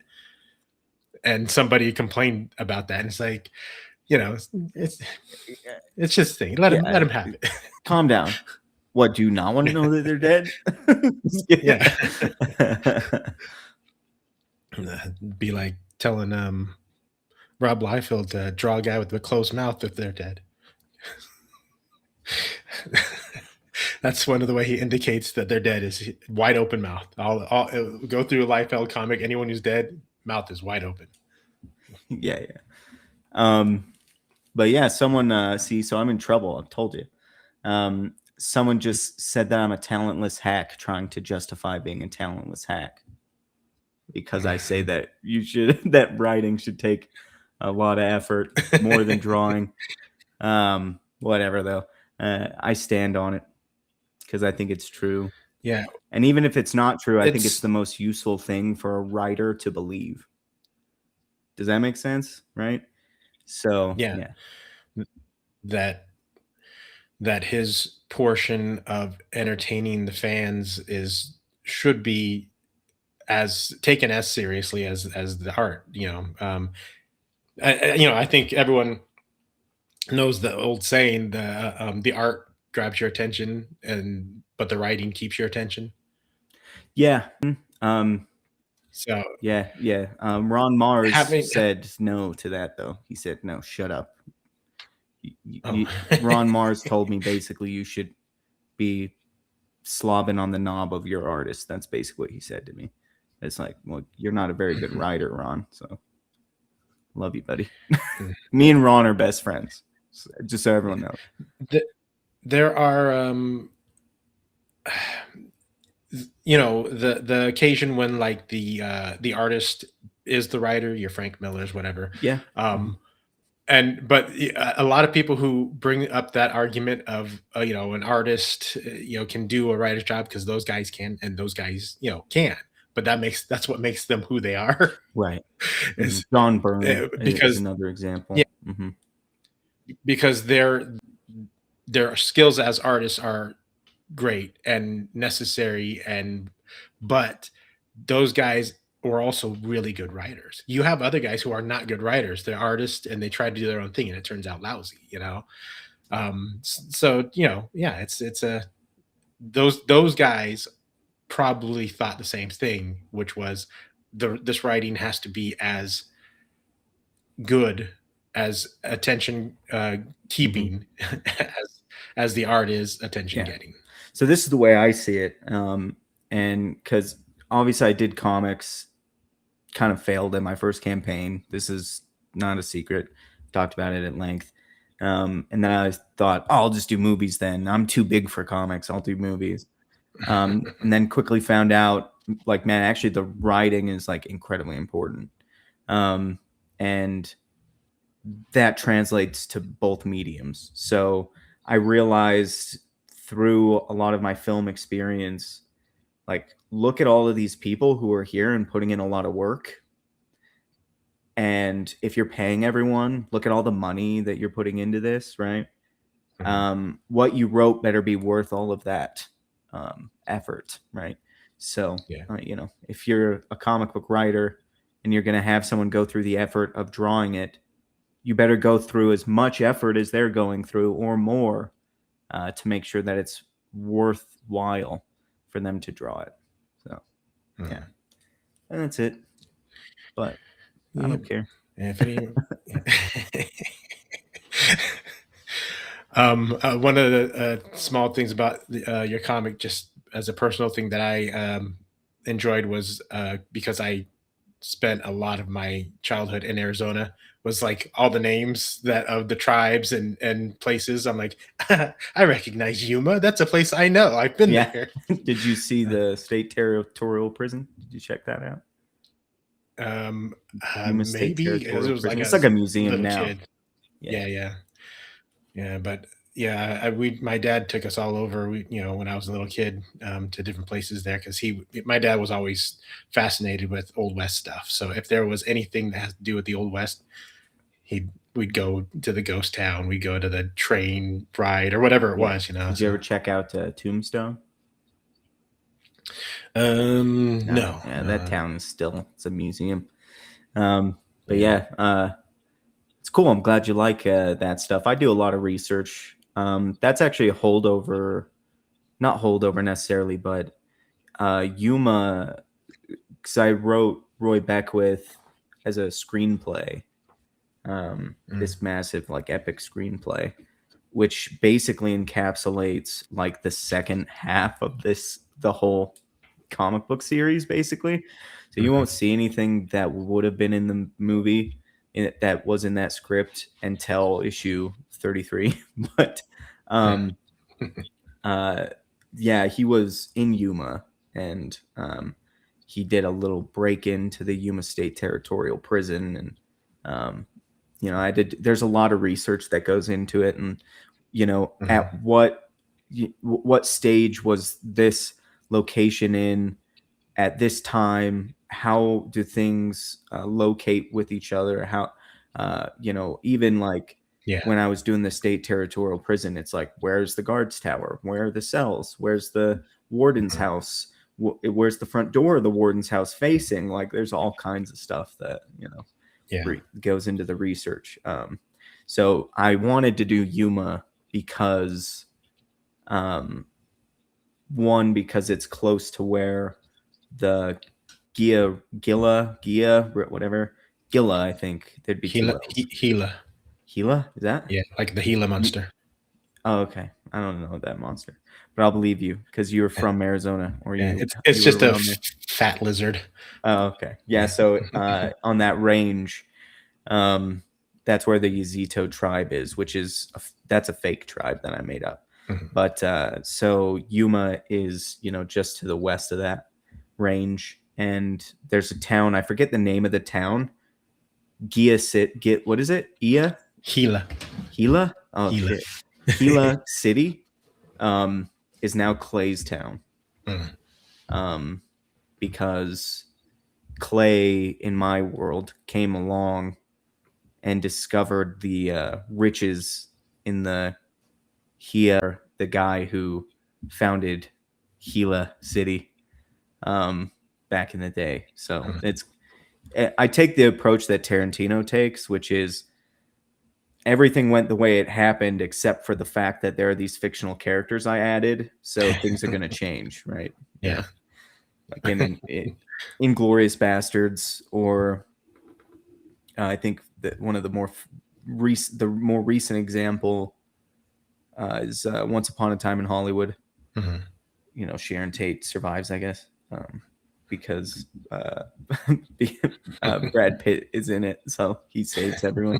And somebody complained about that, and it's like, it's it's just a thing. Let yeah. him have it. Calm down. What, do you not want to know that they're dead? Just kidding. Yeah. Be like telling Rob Liefeld to draw a guy with a closed mouth if they're dead. That's one of the way he indicates that they're dead is wide open mouth. All go through a Liefeld comic. Anyone who's dead, mouth is wide open. Yeah, yeah. But yeah, someone see, so I'm in trouble. I've told you. Someone just said that I'm a talentless hack trying to justify being a talentless hack because I say that that writing should take a lot of effort, more than drawing. Whatever though. I stand on it because I think it's true. Yeah, And even if it's not true, I think it's it's the most useful thing for a writer to believe. Does that make sense? Right? So, yeah yeah. that that his portion of entertaining the fans is should be as taken as seriously as the art. I think everyone knows the old saying the art grabs your attention and but the writing keeps your attention. Yeah. Um, So yeah, yeah. Ron Mars having said no to that, though. He said, no, shut up. oh Ron Mars told me basically you should be slobbing on the knob of your artist. That's basically what he said to me. It's like, well, you're not a very good writer, Ron. So love you, buddy. Me and Ron are best friends, just so everyone knows. Th- there are the occasion when like the artist is the writer, your Frank Millers, whatever. Yeah. um Mhm. but a lot of people who bring up that argument of an artist can do a writer's job because those guys can and those guys can, but that's what makes them who they are. Right. is John Byrne is because another yeah, example. because their skills as artists are great and necessary, but those guys were also really good writers. You have other guys who are not good writers, they're artists and they try to do their own thing and it turns out lousy. So yeah, it's a those guys probably thought the same thing, which was this writing has to be as good as attention keeping as the art is attention Yeah. getting. So this is the way I see it. And because obviously I did comics, kind of failed in my first campaign. This is not a secret. Talked about it at length. And then I thought, oh, I'll just do movies then. I'm too big for comics. I'll do movies. And then quickly found out, like, man, actually the writing is like incredibly important. And that translates to both mediums. So I realized through a lot of my film experience, like, look at all of these people who are here and putting in a lot of work. And if you're paying everyone, look at all the money that you're putting into this, right? What you wrote better be worth all of that effort, right? So, Yeah. if you're a comic book writer and you're going to have someone go through the effort of drawing it, you better go through as much effort as they're going through or more to make sure that it's worthwhile for them to draw it. So, yeah. And that's it. But I don't care. If any, one of the small things about your comic, just as a personal thing that I enjoyed, was because I spent a lot of my childhood in Arizona, was like all the names that of the tribes and places. I'm like, I recognize Yuma. That's a place I know. I've been Yeah. there. Did you see the state territorial prison? Did you check that out? Yuma State Maybe because it Territorial was Prison. like It's a like a museum little now. kid. Yeah. Yeah, but yeah, my dad took us all over. When I was a little kid, to different places there because my dad was always fascinated with Old West stuff. So if there was anything that has to do with the Old West, we'd go to the ghost town, we'd go to the train ride or whatever it Yeah. was. Did you ever check out Tombstone? No, Yeah, no. that town is still, it's a museum. But yeah, it's cool. I'm glad you like that stuff. I do a lot of research. That's actually a holdover, not holdover necessarily, but Yuma, because I wrote Roy Beckwith as a screenplay, this massive, like, epic screenplay, which basically encapsulates like the second half of the whole comic book series, basically. So you won't see anything that would have been in the movie that was in that script until issue 33. But yeah, he was in Yuma, and he did a little break into the Yuma State Territorial Prison, and there's a lot of research that goes into it, and at what stage was this location in at this time? How do things locate with each other? How even like Yeah. when I was doing the state territorial prison, it's like, where's the guards tower? Where are the cells? Where's the warden's house? Where's the front door of the warden's house facing? Like, there's all kinds of stuff that goes into the research. So I wanted to do Yuma because one, because it's close to where the Gila, whatever. Gila, I think there'd be two Gila, L's. Gila. Gila, is that? Yeah, like the Gila monster. Oh, okay. I don't know that monster, but I'll believe you because you're from Arizona, or It's you just were a around there. fat lizard. Oh, okay. Yeah. So on that range, that's where the Yazito tribe is, which is that's a fake tribe that I made up. But so Yuma is just to the west of that range, and there's a town, I forget the name of the town. What is it? Ia? Gila. Gila. Oh Gila. shit. Gila City is now Clay's town. Mm. Because Clay in my world came along and discovered the riches in the the guy who founded Gila City back in the day. So Mm. I take the approach that Tarantino takes, which is everything went the way it happened, except for the fact that there are these fictional characters I added. So things are going to change, right? Yeah. Like in Inglorious Bastards, or I think that one of the more recent example is Once Upon a Time in Hollywood. Mhm. Sharon Tate survives, I guess, because Brad Pitt is in it, so he saves everyone.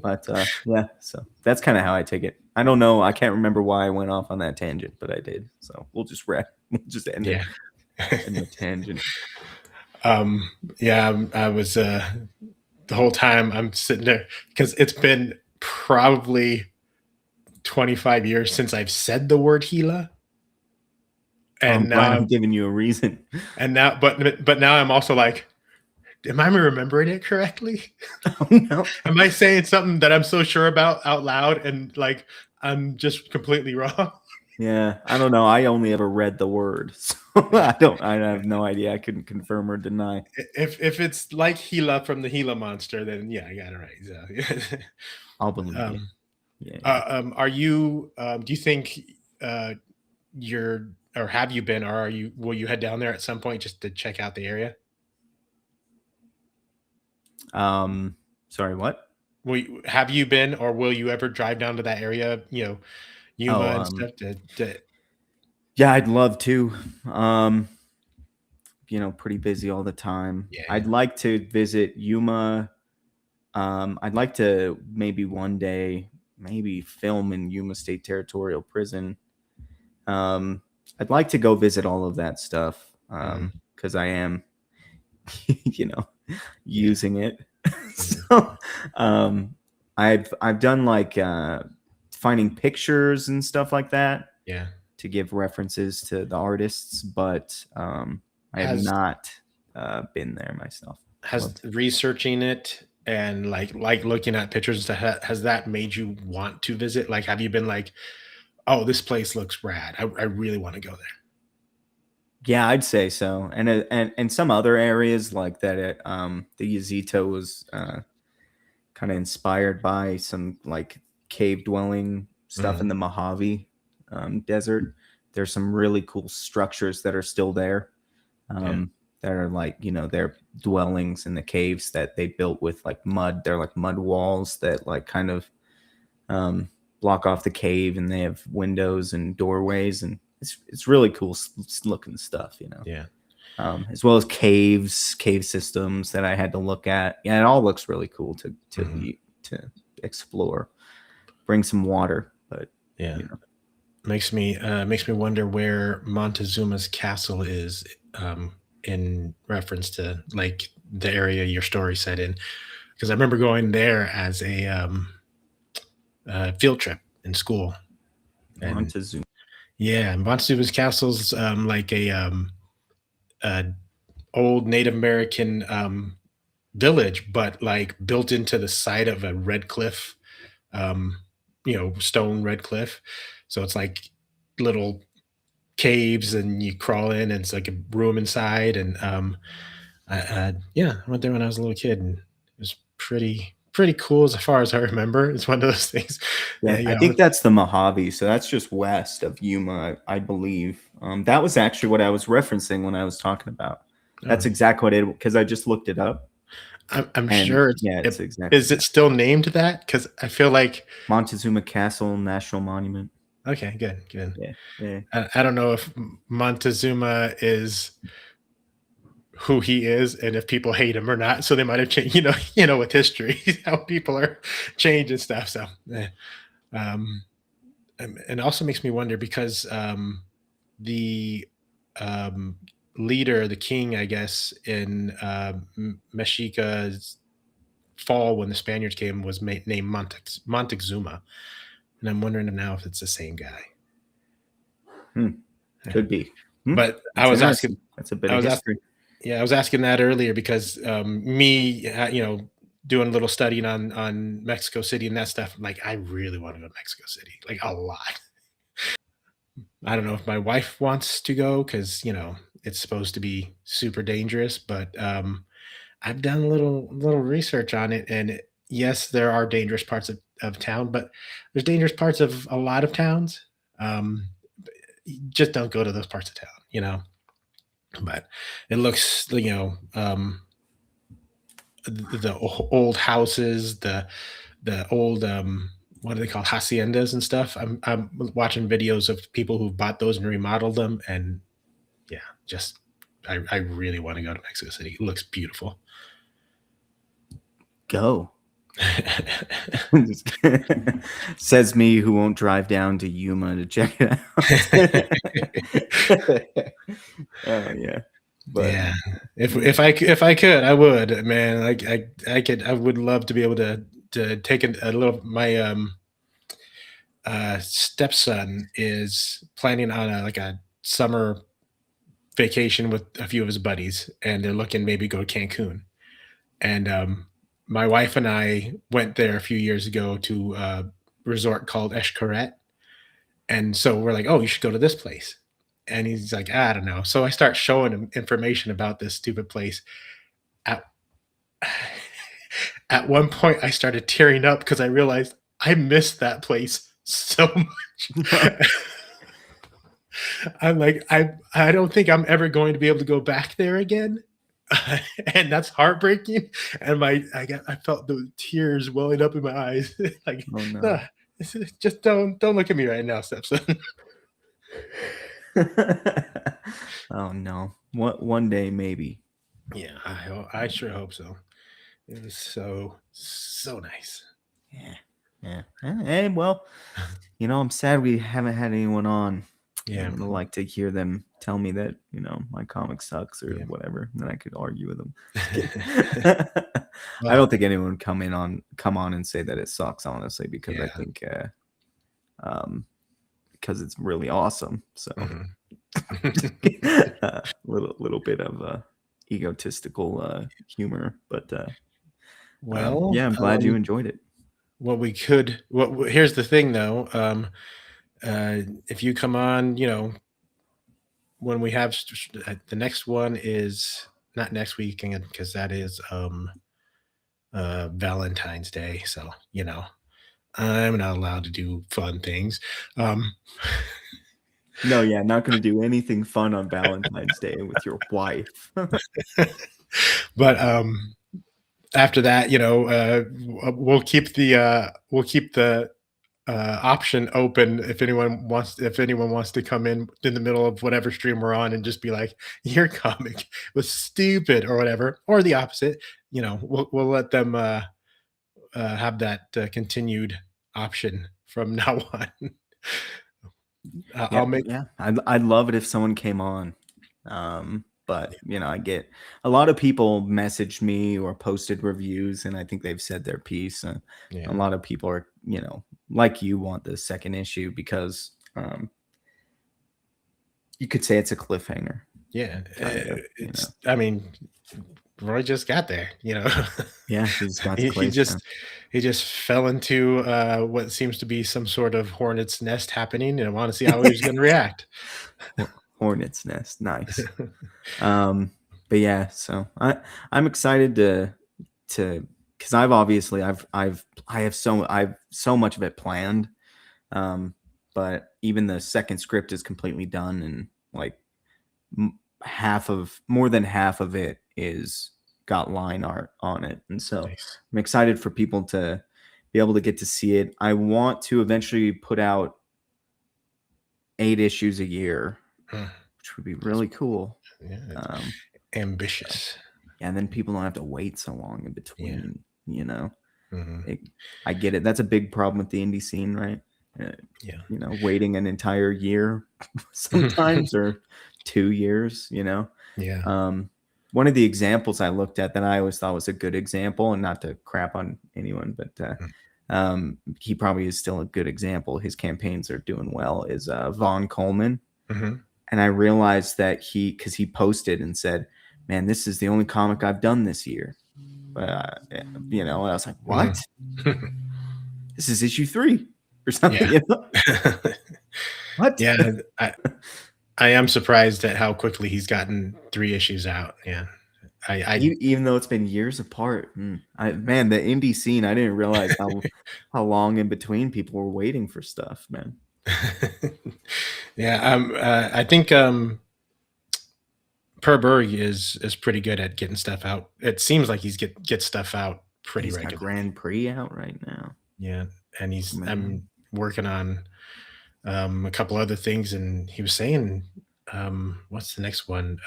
But yeah, so that's kind of how I take it. I don't know. I can't remember why I went off on that tangent, but I did. So we'll just end it Yeah. in the tangent. um, yeah, I was the whole time I'm sitting there because it's been probably 25 years since I've said the word Gila. I'm And glad now I'm giving you a reason. but now I'm also like, am I remembering it correctly? Oh no. Am I saying something that I'm so sure about out loud and like I'm just completely wrong? Yeah, I don't know. I only ever read the word, so Yeah. I have no idea. I couldn't confirm or deny. If it's like Gila from the Gila monster, then yeah, I got it right. So, I'll believe you. um, Yeah, yeah. are you? Do you think uh, you're or have you been or are you? Will you head down there at some point just to check out the area? Sorry, what? Have you been or will you ever drive down to that area? Yuma Oh, and stuff to yeah, I'd love to. Um, pretty busy all the time. yeah, I'd like to visit Yuma. I'd like to maybe one day maybe film in Yuma State Territorial Prison. Um, I'd like to go visit all of that stuff mhm, because I am, you know, yeah, using it. mhm, So I've done like finding pictures and stuff like that yeah. to give references to the artists, but I have Has not been there myself. has Love to. researching it and like looking at pictures and stuff, has that made you want to visit? Like, have you been like, oh, this place looks rad. I really want to go there. Yeah, I'd say so. And some other areas like that, the Yazito was kind of inspired by some like cave dwelling stuff in Mhm, the Mojave Desert. There's some really cool structures that are still there. yeah, That are like they're dwellings in the caves that they built with like mud. They're like mud walls that like kind of um, block off the cave, and they have windows and doorways, and it's really cool looking stuff. yeah. As well as cave systems that I had to look at. Yeah, it all looks really cool Mhm, to explore. Bring some water, but yeah. you know, Makes me wonder where Montezuma's castle is in reference to like the area your story set in. Because I remember going there as a field trip in school, and Montezuma. yeah, Montezuma's castle's like a old Native American village, but like built into the side of a red cliff, um, stone red cliff. So it's like little caves, and you crawl in, and it's like a room inside. And yeah, I went there when I was a little kid, and it was pretty cool as far as I remember. It's one of those things. Yeah, Yeah, I think that's the Mojave, so that's just west of Yuma, I believe. That was actually what I was referencing when I was talking about. That's um, exactly what it because I just looked it up, I'm and sure yeah, it's it exactly is. It that. still named that? Because I feel like Montezuma Castle National Monument. okay, good, good. Yeah, yeah. I don't know if Montezuma is who he is and if people hate him or not. So they might have changed, with history, how people are changing stuff. So, um, and also makes me wonder because the um, leader, the king, I guess, in Mexica's fall when the Spaniards came was named Montezuma, and I'm wondering now if it's the same guy. Could be. But That's interesting. That's a bit of history. I was asking that earlier because me, doing a little studying on Mexico City and that stuff. I'm like, I really want to go to Mexico City, like a lot. I don't know if my wife wants to go because it's supposed to be super dangerous, but I've done a little research on it, and yes, there are dangerous parts of town, but there's dangerous parts of a lot of towns. Um, just don't go to those parts of town. But it looks, the old houses, the old what do they call haciendas and stuff. I'm watching videos of people who've bought those and remodeled them, and yeah, just I really want to go to Mexico City. It looks beautiful. Go. Says me who won't drive down to Yuma to check it out. Oh yeah. But yeah, if I could, I would, man. I would love to be able to take a little. My stepson is planning on a summer vacation with a few of his buddies, and they're looking maybe go to Cancun. And my wife and I went there a few years ago to a resort called Xcaret, and so we're like, oh, you should go to this place. And he's like, I don't know. So I start showing him information about this stupid place. At at one point, I started tearing up because I realized I missed that place so much. I'm like, I don't think I'm ever going to be able to go back there again. And that's heartbreaking. And I felt the tears welling up in my eyes. Like, oh no. "Nah, just don't look at me right now, stepson." Oh no. One day maybe. Yeah, I sure hope so. It was so nice. Yeah. Hey, well, I'm sad we haven't had anyone on. Yeah. I would like to hear them tell me that, my comic sucks or whatever. And then I could argue with them. I don't think anyone would come on and say that it sucks, honestly, because I think because it's really awesome. So little bit of egotistical humor, but well, yeah, I'm glad you enjoyed it. Here's the thing though. If you come on, when we have the next one is not next weekend because that is Valentine's Day. So, I'm not allowed to do fun things. No, yeah, not going to do anything fun on Valentine's Day with your wife. But after that, we'll keep the option open if anyone wants to come in the middle of whatever stream we're on and just be like, your comic was stupid or whatever, or the opposite. We'll let them have that continued option from now on. I'd love it if someone came on. But I get a lot of people messaged me or posted reviews, and I think they've said their piece. A lot of people are, like you, want the second issue because you could say it's a cliffhanger. Yeah, I mean, Roy just got there, Yeah, he's got he just fell into what seems to be some sort of hornet's nest happening, and I want to see how he's going to react. Hornet's nest, nice. But yeah, so I'm excited to because I have so much of it planned, but even the second script is completely done, and like more than half of it is got line art on it, and so nice. I'm excited for people to be able to get to see it. I want to eventually put out 8 issues a year, which would be really cool. Yeah, ambitious. And then people don't have to wait so long in between. I get it. That's a big problem with the indie scene, right? Waiting an entire year sometimes or 2 years. Yeah. one of the examples I looked at that I always thought was a good example, and not to crap on anyone, but he probably is still a good example. His campaigns are doing well. Is Vaughn Coleman, Mm-hmm. and I realized that because he posted and said, "Man, this is the only comic I've done this year." And I was like, "What? Mm-hmm. This is issue 3 or something?" Yeah. What? Yeah. I am surprised at how quickly he's gotten 3 issues out. Yeah. I Even though it's been years apart. Man, the indie scene, I didn't realize how long in between people were waiting for stuff, man. Yeah, I think Per Berg is pretty good at getting stuff out. It seems like he's gets stuff out pretty He's got regularly. Grand Prix out right now. Yeah, and Man. I'm working on a couple other things, and he was saying, what's the next one?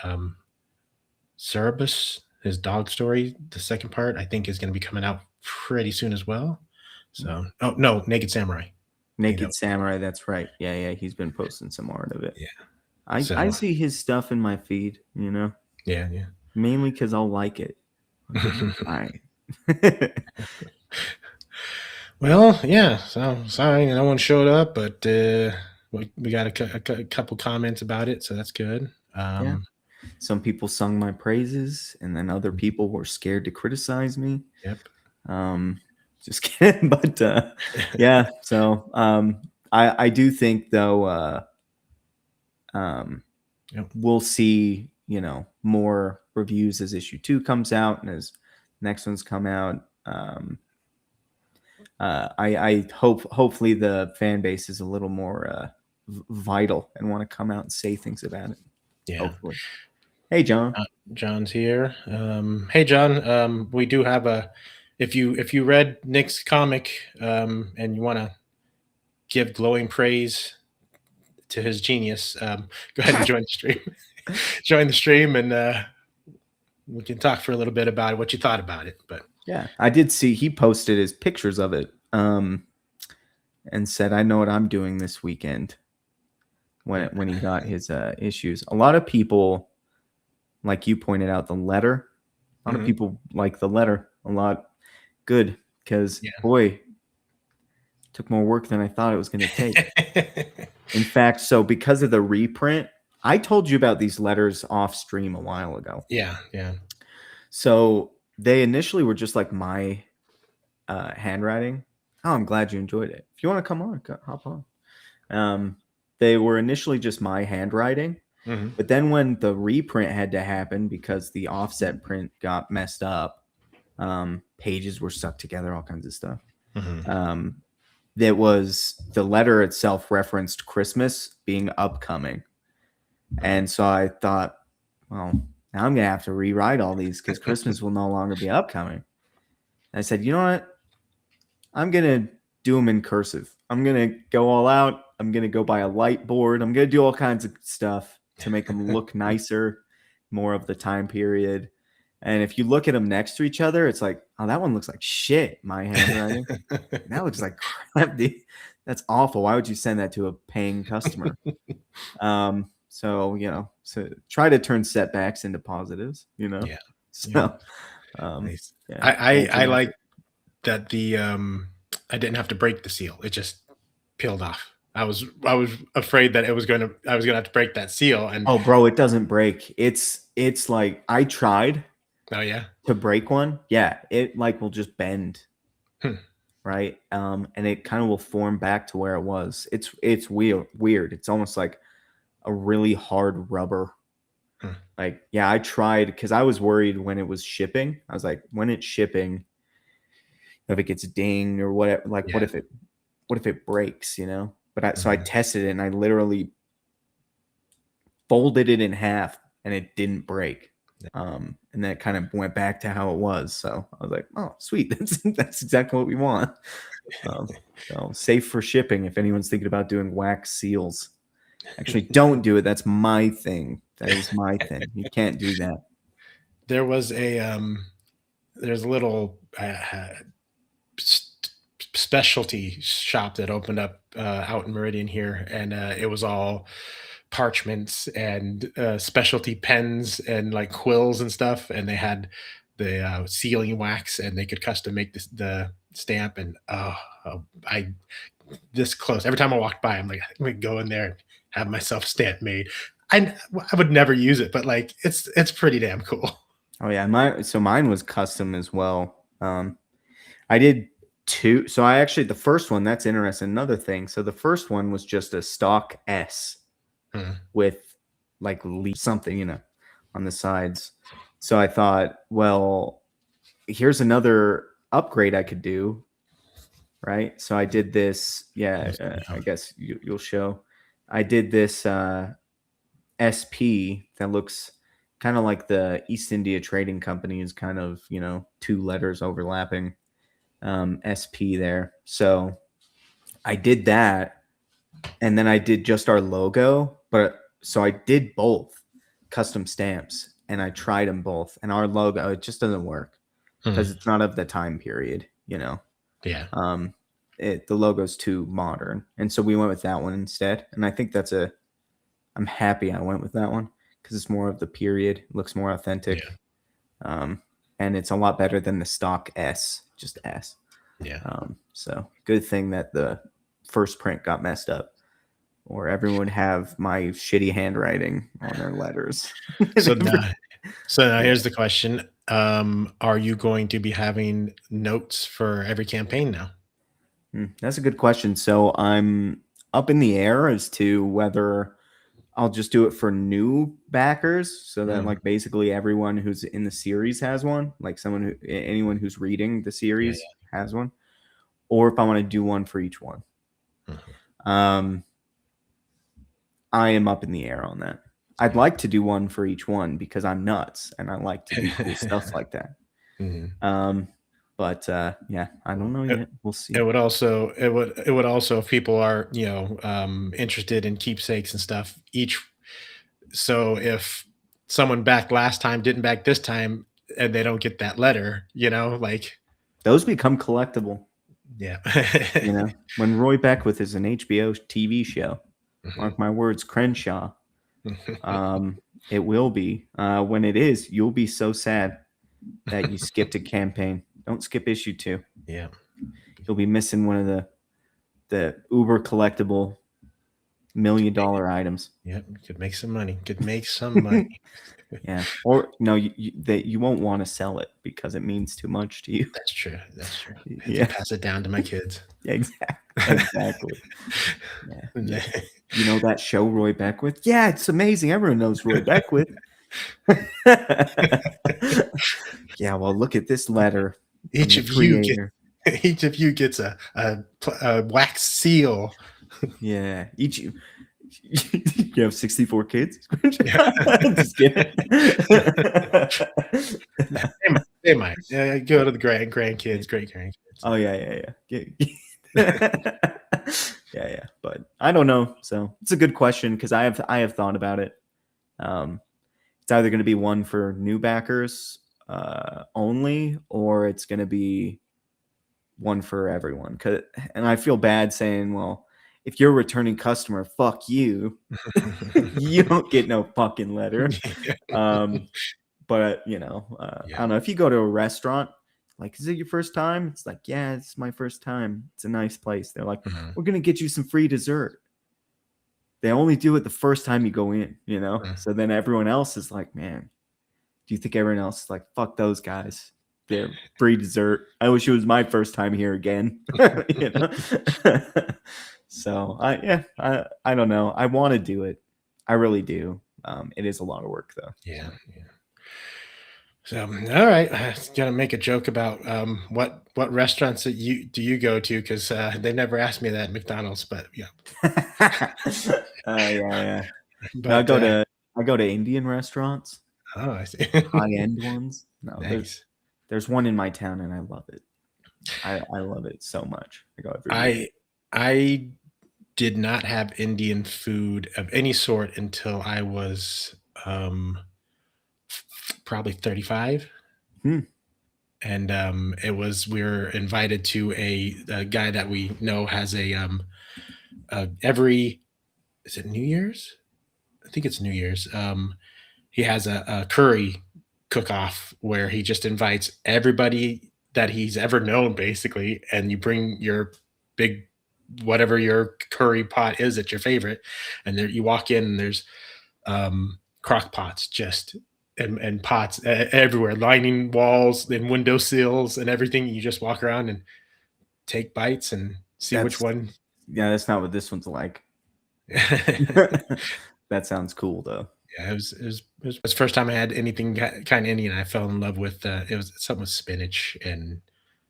Cerebus, his dog story, the second part, I think is going to be coming out pretty soon as well. So, oh no, Naked Samurai. I think that Naked was, Samurai, that's right. Yeah, he's been posting some art of it. yeah. I So, see his stuff in my feed, yeah, mainly because I'll like it. Like, yeah. all right. Well, yeah. So sorry, no one showed up, but we got a couple comments about it, so that's good. Yeah. Some people sung my praises, and then other people were scared to criticize me. Yep. Just kidding, but yeah. So I do think though Yep. we'll see more reviews as issue 2 comes out and as next ones come out. I hopefully the fan base is a little more vital and want to come out and say things about it. Yeah. Hopefully. Hey, John. John's here. Hey, John. We do have if you read Nick's comic and you want to give glowing praise to his genius, go ahead and join the stream. Join the stream, and we can talk for a little bit about what you thought about it. But Yeah, I did see he posted his pictures of it and said, "I know what I'm doing this weekend." When he got his issues, a lot of people, like you pointed out, the letter. A lot of people like the letter a lot. Good, because boy, took more work than I thought it was going to take. In fact, so because of the reprint, I told you about these letters off stream a while ago. Yeah. So they initially were just like my handwriting. Oh, I'm glad you enjoyed it. If you want to come on, hop on. They were initially just my handwriting, but then when the reprint had to happen because the offset print got messed up, pages were stuck together, all kinds of stuff. That was the letter itself referenced Christmas being upcoming. And so I thought, well, now I'm going to have to rewrite all these because Christmas will no longer be upcoming. And I said, you know what? I'm going to do them in cursive. I'm going to go all out. I'm going to go buy a light board. I'm going to do all kinds of stuff to make them look nicer, more of the time period. And if you look at them next to each other, it's like, oh, that one looks like shit, my handwriting. That looks like crap, dude. That's awful. Why would you send that to a paying customer? So try to turn setbacks into positives, Yeah. So Nice. yeah. I like that I didn't have to break the seal. It just peeled off. I was afraid that I was gonna have to break that seal. And oh, bro, it doesn't break. It's like I tried oh yeah, to break one. Yeah, it like will just bend. Right. And it kind of will form back to where it was. It's weird. It's almost like a really hard rubber. Like, yeah, I tried because I was worried when it was shipping. I was like, when it's shipping, if it gets dinged or whatever, like yeah. what if it breaks, But so I tested it and I literally folded it in half and it didn't break. And then it kind of went back to how it was. So I was like, oh, sweet. That's exactly what we want. So safe for shipping if anyone's thinking about doing wax seals. Actually, don't do it. That's my thing. That is my thing. You can't do that. There was there's a little specialty shop that opened up out in Meridian here, and it was all parchments and specialty pens and like quills and stuff, and they had the sealing wax, and they could custom make the stamp. And I this close every time I walked by, I'm like, I'm gonna go in there and have myself a stamp made. I would never use it, but like it's pretty damn cool. Oh yeah, mine was custom as well. I did two. So I actually the first one, that's interesting. Another thing. So the first one was just a stock S with like something, on the sides. So I thought, well, here's another upgrade I could do, right? So I did this. Yeah, I guess you'll show. I did this SP that looks kind of like the East India Trading Company is kind of, two letters overlapping, SP there. So I did that, and then I did just our logo. But so I did both custom stamps, and I tried them both, and our logo, it just doesn't work because it's not of the time period, Yeah. The logo's too modern, and so we went with that one instead. And I think I'm happy I went with that one because it's more of the period. It looks more authentic. Yeah. And it's a lot better than the stock S, just S. Yeah. So good thing that the first print got messed up, or everyone would have my shitty handwriting on their letters. So now here's the question. Are you going to be having notes for every campaign now? That's a good question. So I'm up in the air as to whether I'll just do it for new backers, so that like basically everyone who's in the series has one, like anyone who's reading the series has one, or if I want to do one for each one. I am up in the air on that. I'd like to do one for each one because I'm nuts and I like to do cool stuff like that. But yeah, I don't know yet. We'll see. It would also, if people are, interested in keepsakes and stuff, so if someone backed last time didn't back this time and they don't get that letter, like those become collectible. Yeah. When Roy Beckwith is an HBO TV show, mark my words, Crenshaw, it will be. When it is, you'll be so sad that you skipped a campaign. Don't skip issue 2. Yeah. You'll be missing one of the uber collectible $1 million items. Yep, could make some money. Yeah, or no, you won't want to sell it because it means too much to you. That's true. Yeah, pass it down to my kids. Exactly. Yeah. You know that show, Roy Beckwith? Yeah, it's amazing. Everyone knows Roy Beckwith. Yeah, well, look at this letter. Each of you gets a wax seal. Yeah, you have 64 kids. Just kidding. They might go to the grandkids, great grandkids. Oh yeah. Yeah. But I don't know. So it's a good question because I have thought about it. It's either going to be one for new backers only, or it's going to be one for everyone. And I feel bad saying, well, if you're a returning customer, fuck you. You don't get no fucking letter. But I don't know. If you go to a restaurant, like, is it your first time? It's like, yeah, it's my first time. It's a nice place. They're like, we're gonna get you some free dessert. They only do it the first time you go in, So then everyone else is like, man, do you think everyone else is like, fuck those guys? They're free dessert. I wish it was my first time here again. So I don't know. I want to do it. I really do. It is a lot of work though. Yeah. So all right, I was gonna make a joke about what restaurants do you go to, because they never asked me that at McDonald's, but yeah. Yeah. But, I go to Indian restaurants. Oh, I see. High end ones. No, nice. There's one in my town and I love it. I love it so much. I go every week. I did not have Indian food of any sort until I was probably 35. And we were invited to a guy that we know has is it New Year's? I think it's New Year's. He has a curry cook off where he just invites everybody that he's ever known, basically, and you bring your big whatever your curry pot is at your favorite, and there you walk in and there's crock pots just and pots everywhere, lining walls and window sills and everything. You just walk around and take bites and see which That's one. yeah, that's not what this one's like. Yeah, That sounds cool though. it was the first time I had anything kind of Indian. I fell in love with it was something with spinach and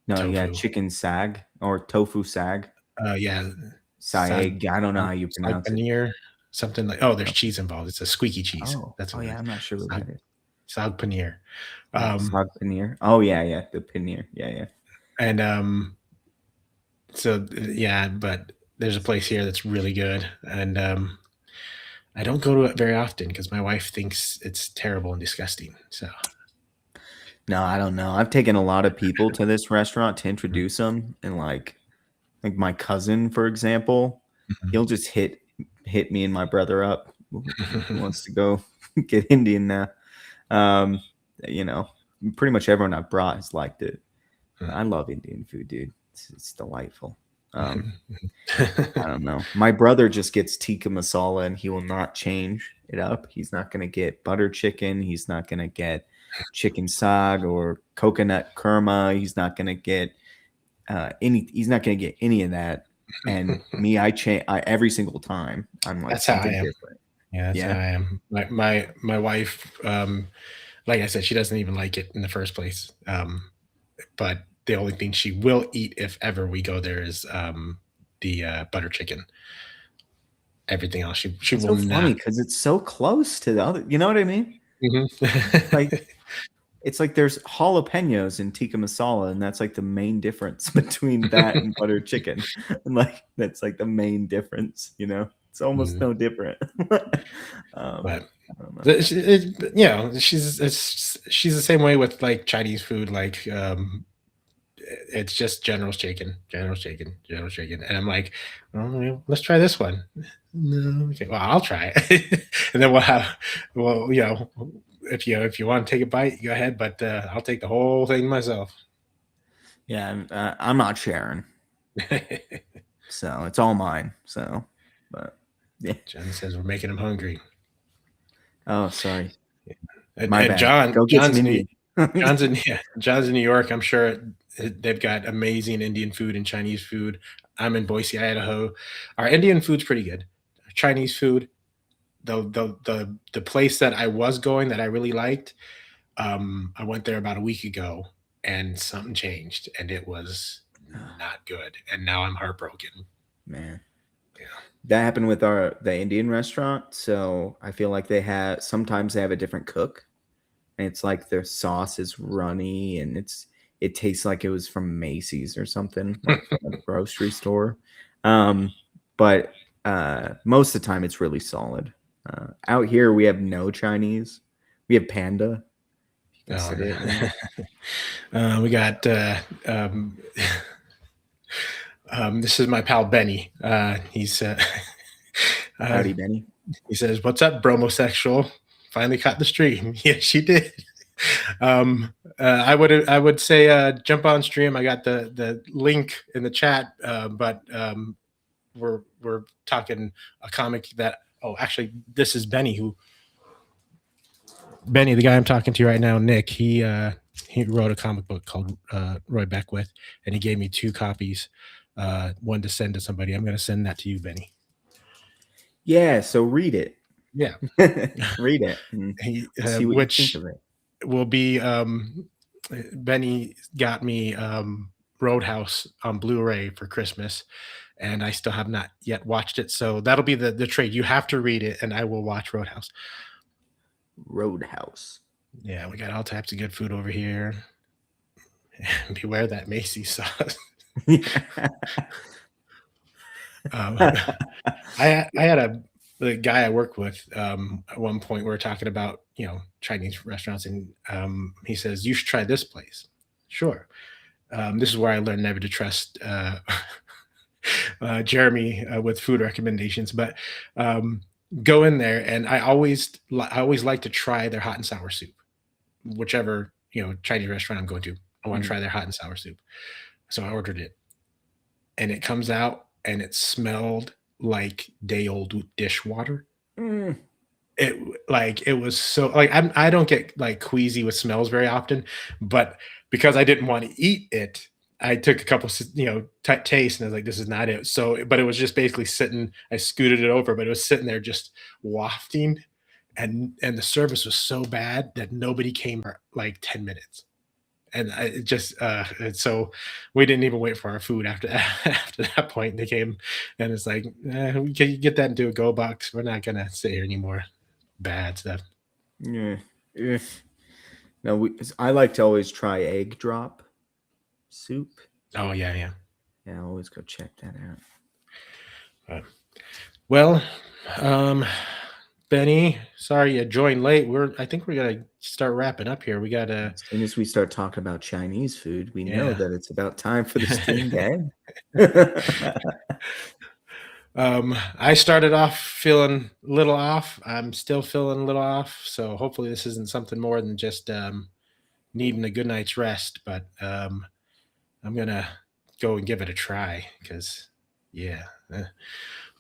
No, yeah, tofu. chicken sag or tofu sag, Yeah, sag saag. I don't know how you sag pronounce it. paneer, something like. Oh, there's Oh, cheese involved. It's a squeaky cheese. That's oh what it yeah, is. I'm not sure what Sag, that is. sag paneer. Oh, Um, saag paneer. Oh yeah, yeah, the paneer. Yeah, yeah. and so yeah, but there's a place here that's really good, and I don't go to it very often because my wife thinks it's terrible and disgusting. So No, I don't know. I've taken a lot of people to this restaurant to introduce them, and like my cousin, for example, he'll just hit me and my brother up. Who wants to go get Indian now? Um, you know, pretty much everyone I've brought has liked it. I love Indian food, dude. It's delightful. I don't know. My brother just gets tikka masala and he will not change it up. He's not going to get butter chicken. He's not going to get chicken sag or coconut kurma. He's not going to get he's not going to get any of that. And me, I change every single time. I'm like that's how I something am. different. Yeah, that's how Yeah. I am. My wife, like I said, she doesn't even like it in the first place. But the only thing she will eat if ever we go there is the butter chicken. Everything else she It's will so funny not. because it's so close to the other. You know what I mean? Mhm. Like it's like there's jalapenos in tikka masala, and that's like the main difference between that and butter chicken. And like that's like the main difference, you know. It's almost Mhm. no different. But I don't know. she's the same way with like Chinese food. Like it's just General's chicken, General's chicken, General's chicken, and I'm like, oh, yeah, let's try this one. No, okay, well, I'll try it, and then we'll have, well, if you want to take a bite, go ahead, but I'll take the whole thing myself. Yeah, I'm not sharing, so it's all mine. So, but yeah. John says we're making him hungry, Oh, sorry, and, my and bad. John, Go get some Indian. John's in New York. I'm sure they've got amazing Indian food and Chinese food. I'm in Boise, Idaho. Our Indian food's pretty good. Chinese food, the place that I was going that I really liked, I went there about a week ago and something changed and it was not good. And now I'm heartbroken. Man. Yeah. That happened with the Indian restaurant. So I feel like sometimes they have a different cook, and it's like their sauce is runny and it tastes like it was from Macy's or something, like from a grocery store. Um, but most of the time it's really solid. Out here we have no Chinese. We have Panda. You can Oh, say it, you know. we got this is my pal Benny. He's uh, Howdy, Benny. he says, "What's up, bromosexual? Finally caught the stream." Yeah, she did. I would say jump on stream. I got the link in the chat, but we're talking a comic that. Oh, actually, this is Benny, the guy I'm talking to right now, Nick. He wrote a comic book called Roy Beckwith, and he gave me 2 copies. One to send to somebody. I'm going to send that to you, Benny. Yeah, so read it. Yeah, Read it and see what you think which of it. will be Benny got me Roadhouse on Blu-ray for Christmas, and I still have not yet watched it. So that'll be the trade. You have to read it, and I will watch Roadhouse. Roadhouse. Yeah, we got all types of good food over here. Beware that Macy's sauce. I had the guy I worked with at one point. We were talking about Chinese restaurants, and he says you should try this place. Sure. This is where I learned never to trust Jeremy with food recommendations. But go in there, and I always like to try their hot and sour soup, whichever Chinese restaurant I'm going to. I want to Mm. try their hot and sour soup. So I ordered it, and it comes out, and it smelled like day old dishwater. Mm. It was so like I don't get like queasy with smells very often, but because I didn't want to eat it, I took a couple tastes, and I was like, this is not it. So but it was just basically sitting. I scooted it over, but it was sitting there just wafting, and the service was so bad that nobody came for like 10 minutes. And it just and so we didn't even wait for our food after after that point. They came, and it's like, we can get that into a go box. We're not gonna sit here anymore. Bad stuff. Yeah. Yeah. No, I like to always try egg drop soup. Oh yeah, yeah. Yeah, I always go check that out. Well, um, Benny, sorry you joined late. I think we're gonna start wrapping up here. We gotta, As soon as we start talking about Chinese food, we know yeah. that it's about time for the steamed egg. I started off feeling a little off. I'm still feeling a little off. So hopefully this isn't something more than just needing a good night's rest. But I'm gonna go and give it a try because, yeah.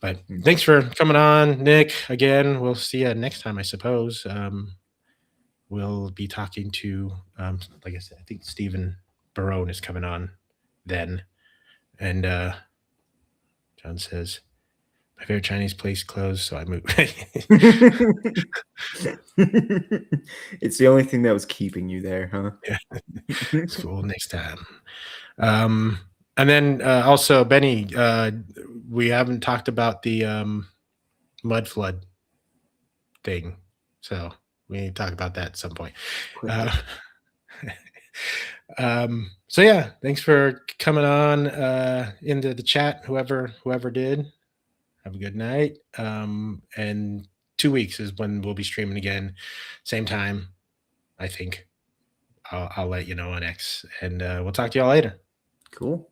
But thanks for coming on, Nick. Again, we'll see you next time, I suppose. We'll be talking to, like I said, I think Stephen Barone is coming on then. And John says, my favorite Chinese place closed, so I moved. It's the only thing that was keeping you there, huh? Yeah. School next time. And then also, Benny, we haven't talked about the mud flood thing. So we need to talk about that at some point. So yeah, thanks for coming on into the chat. Whoever did, have a good night. And 2 weeks is when we'll be streaming again, same time. I think I'll let you know on X, and we'll talk to y'all later. Cool.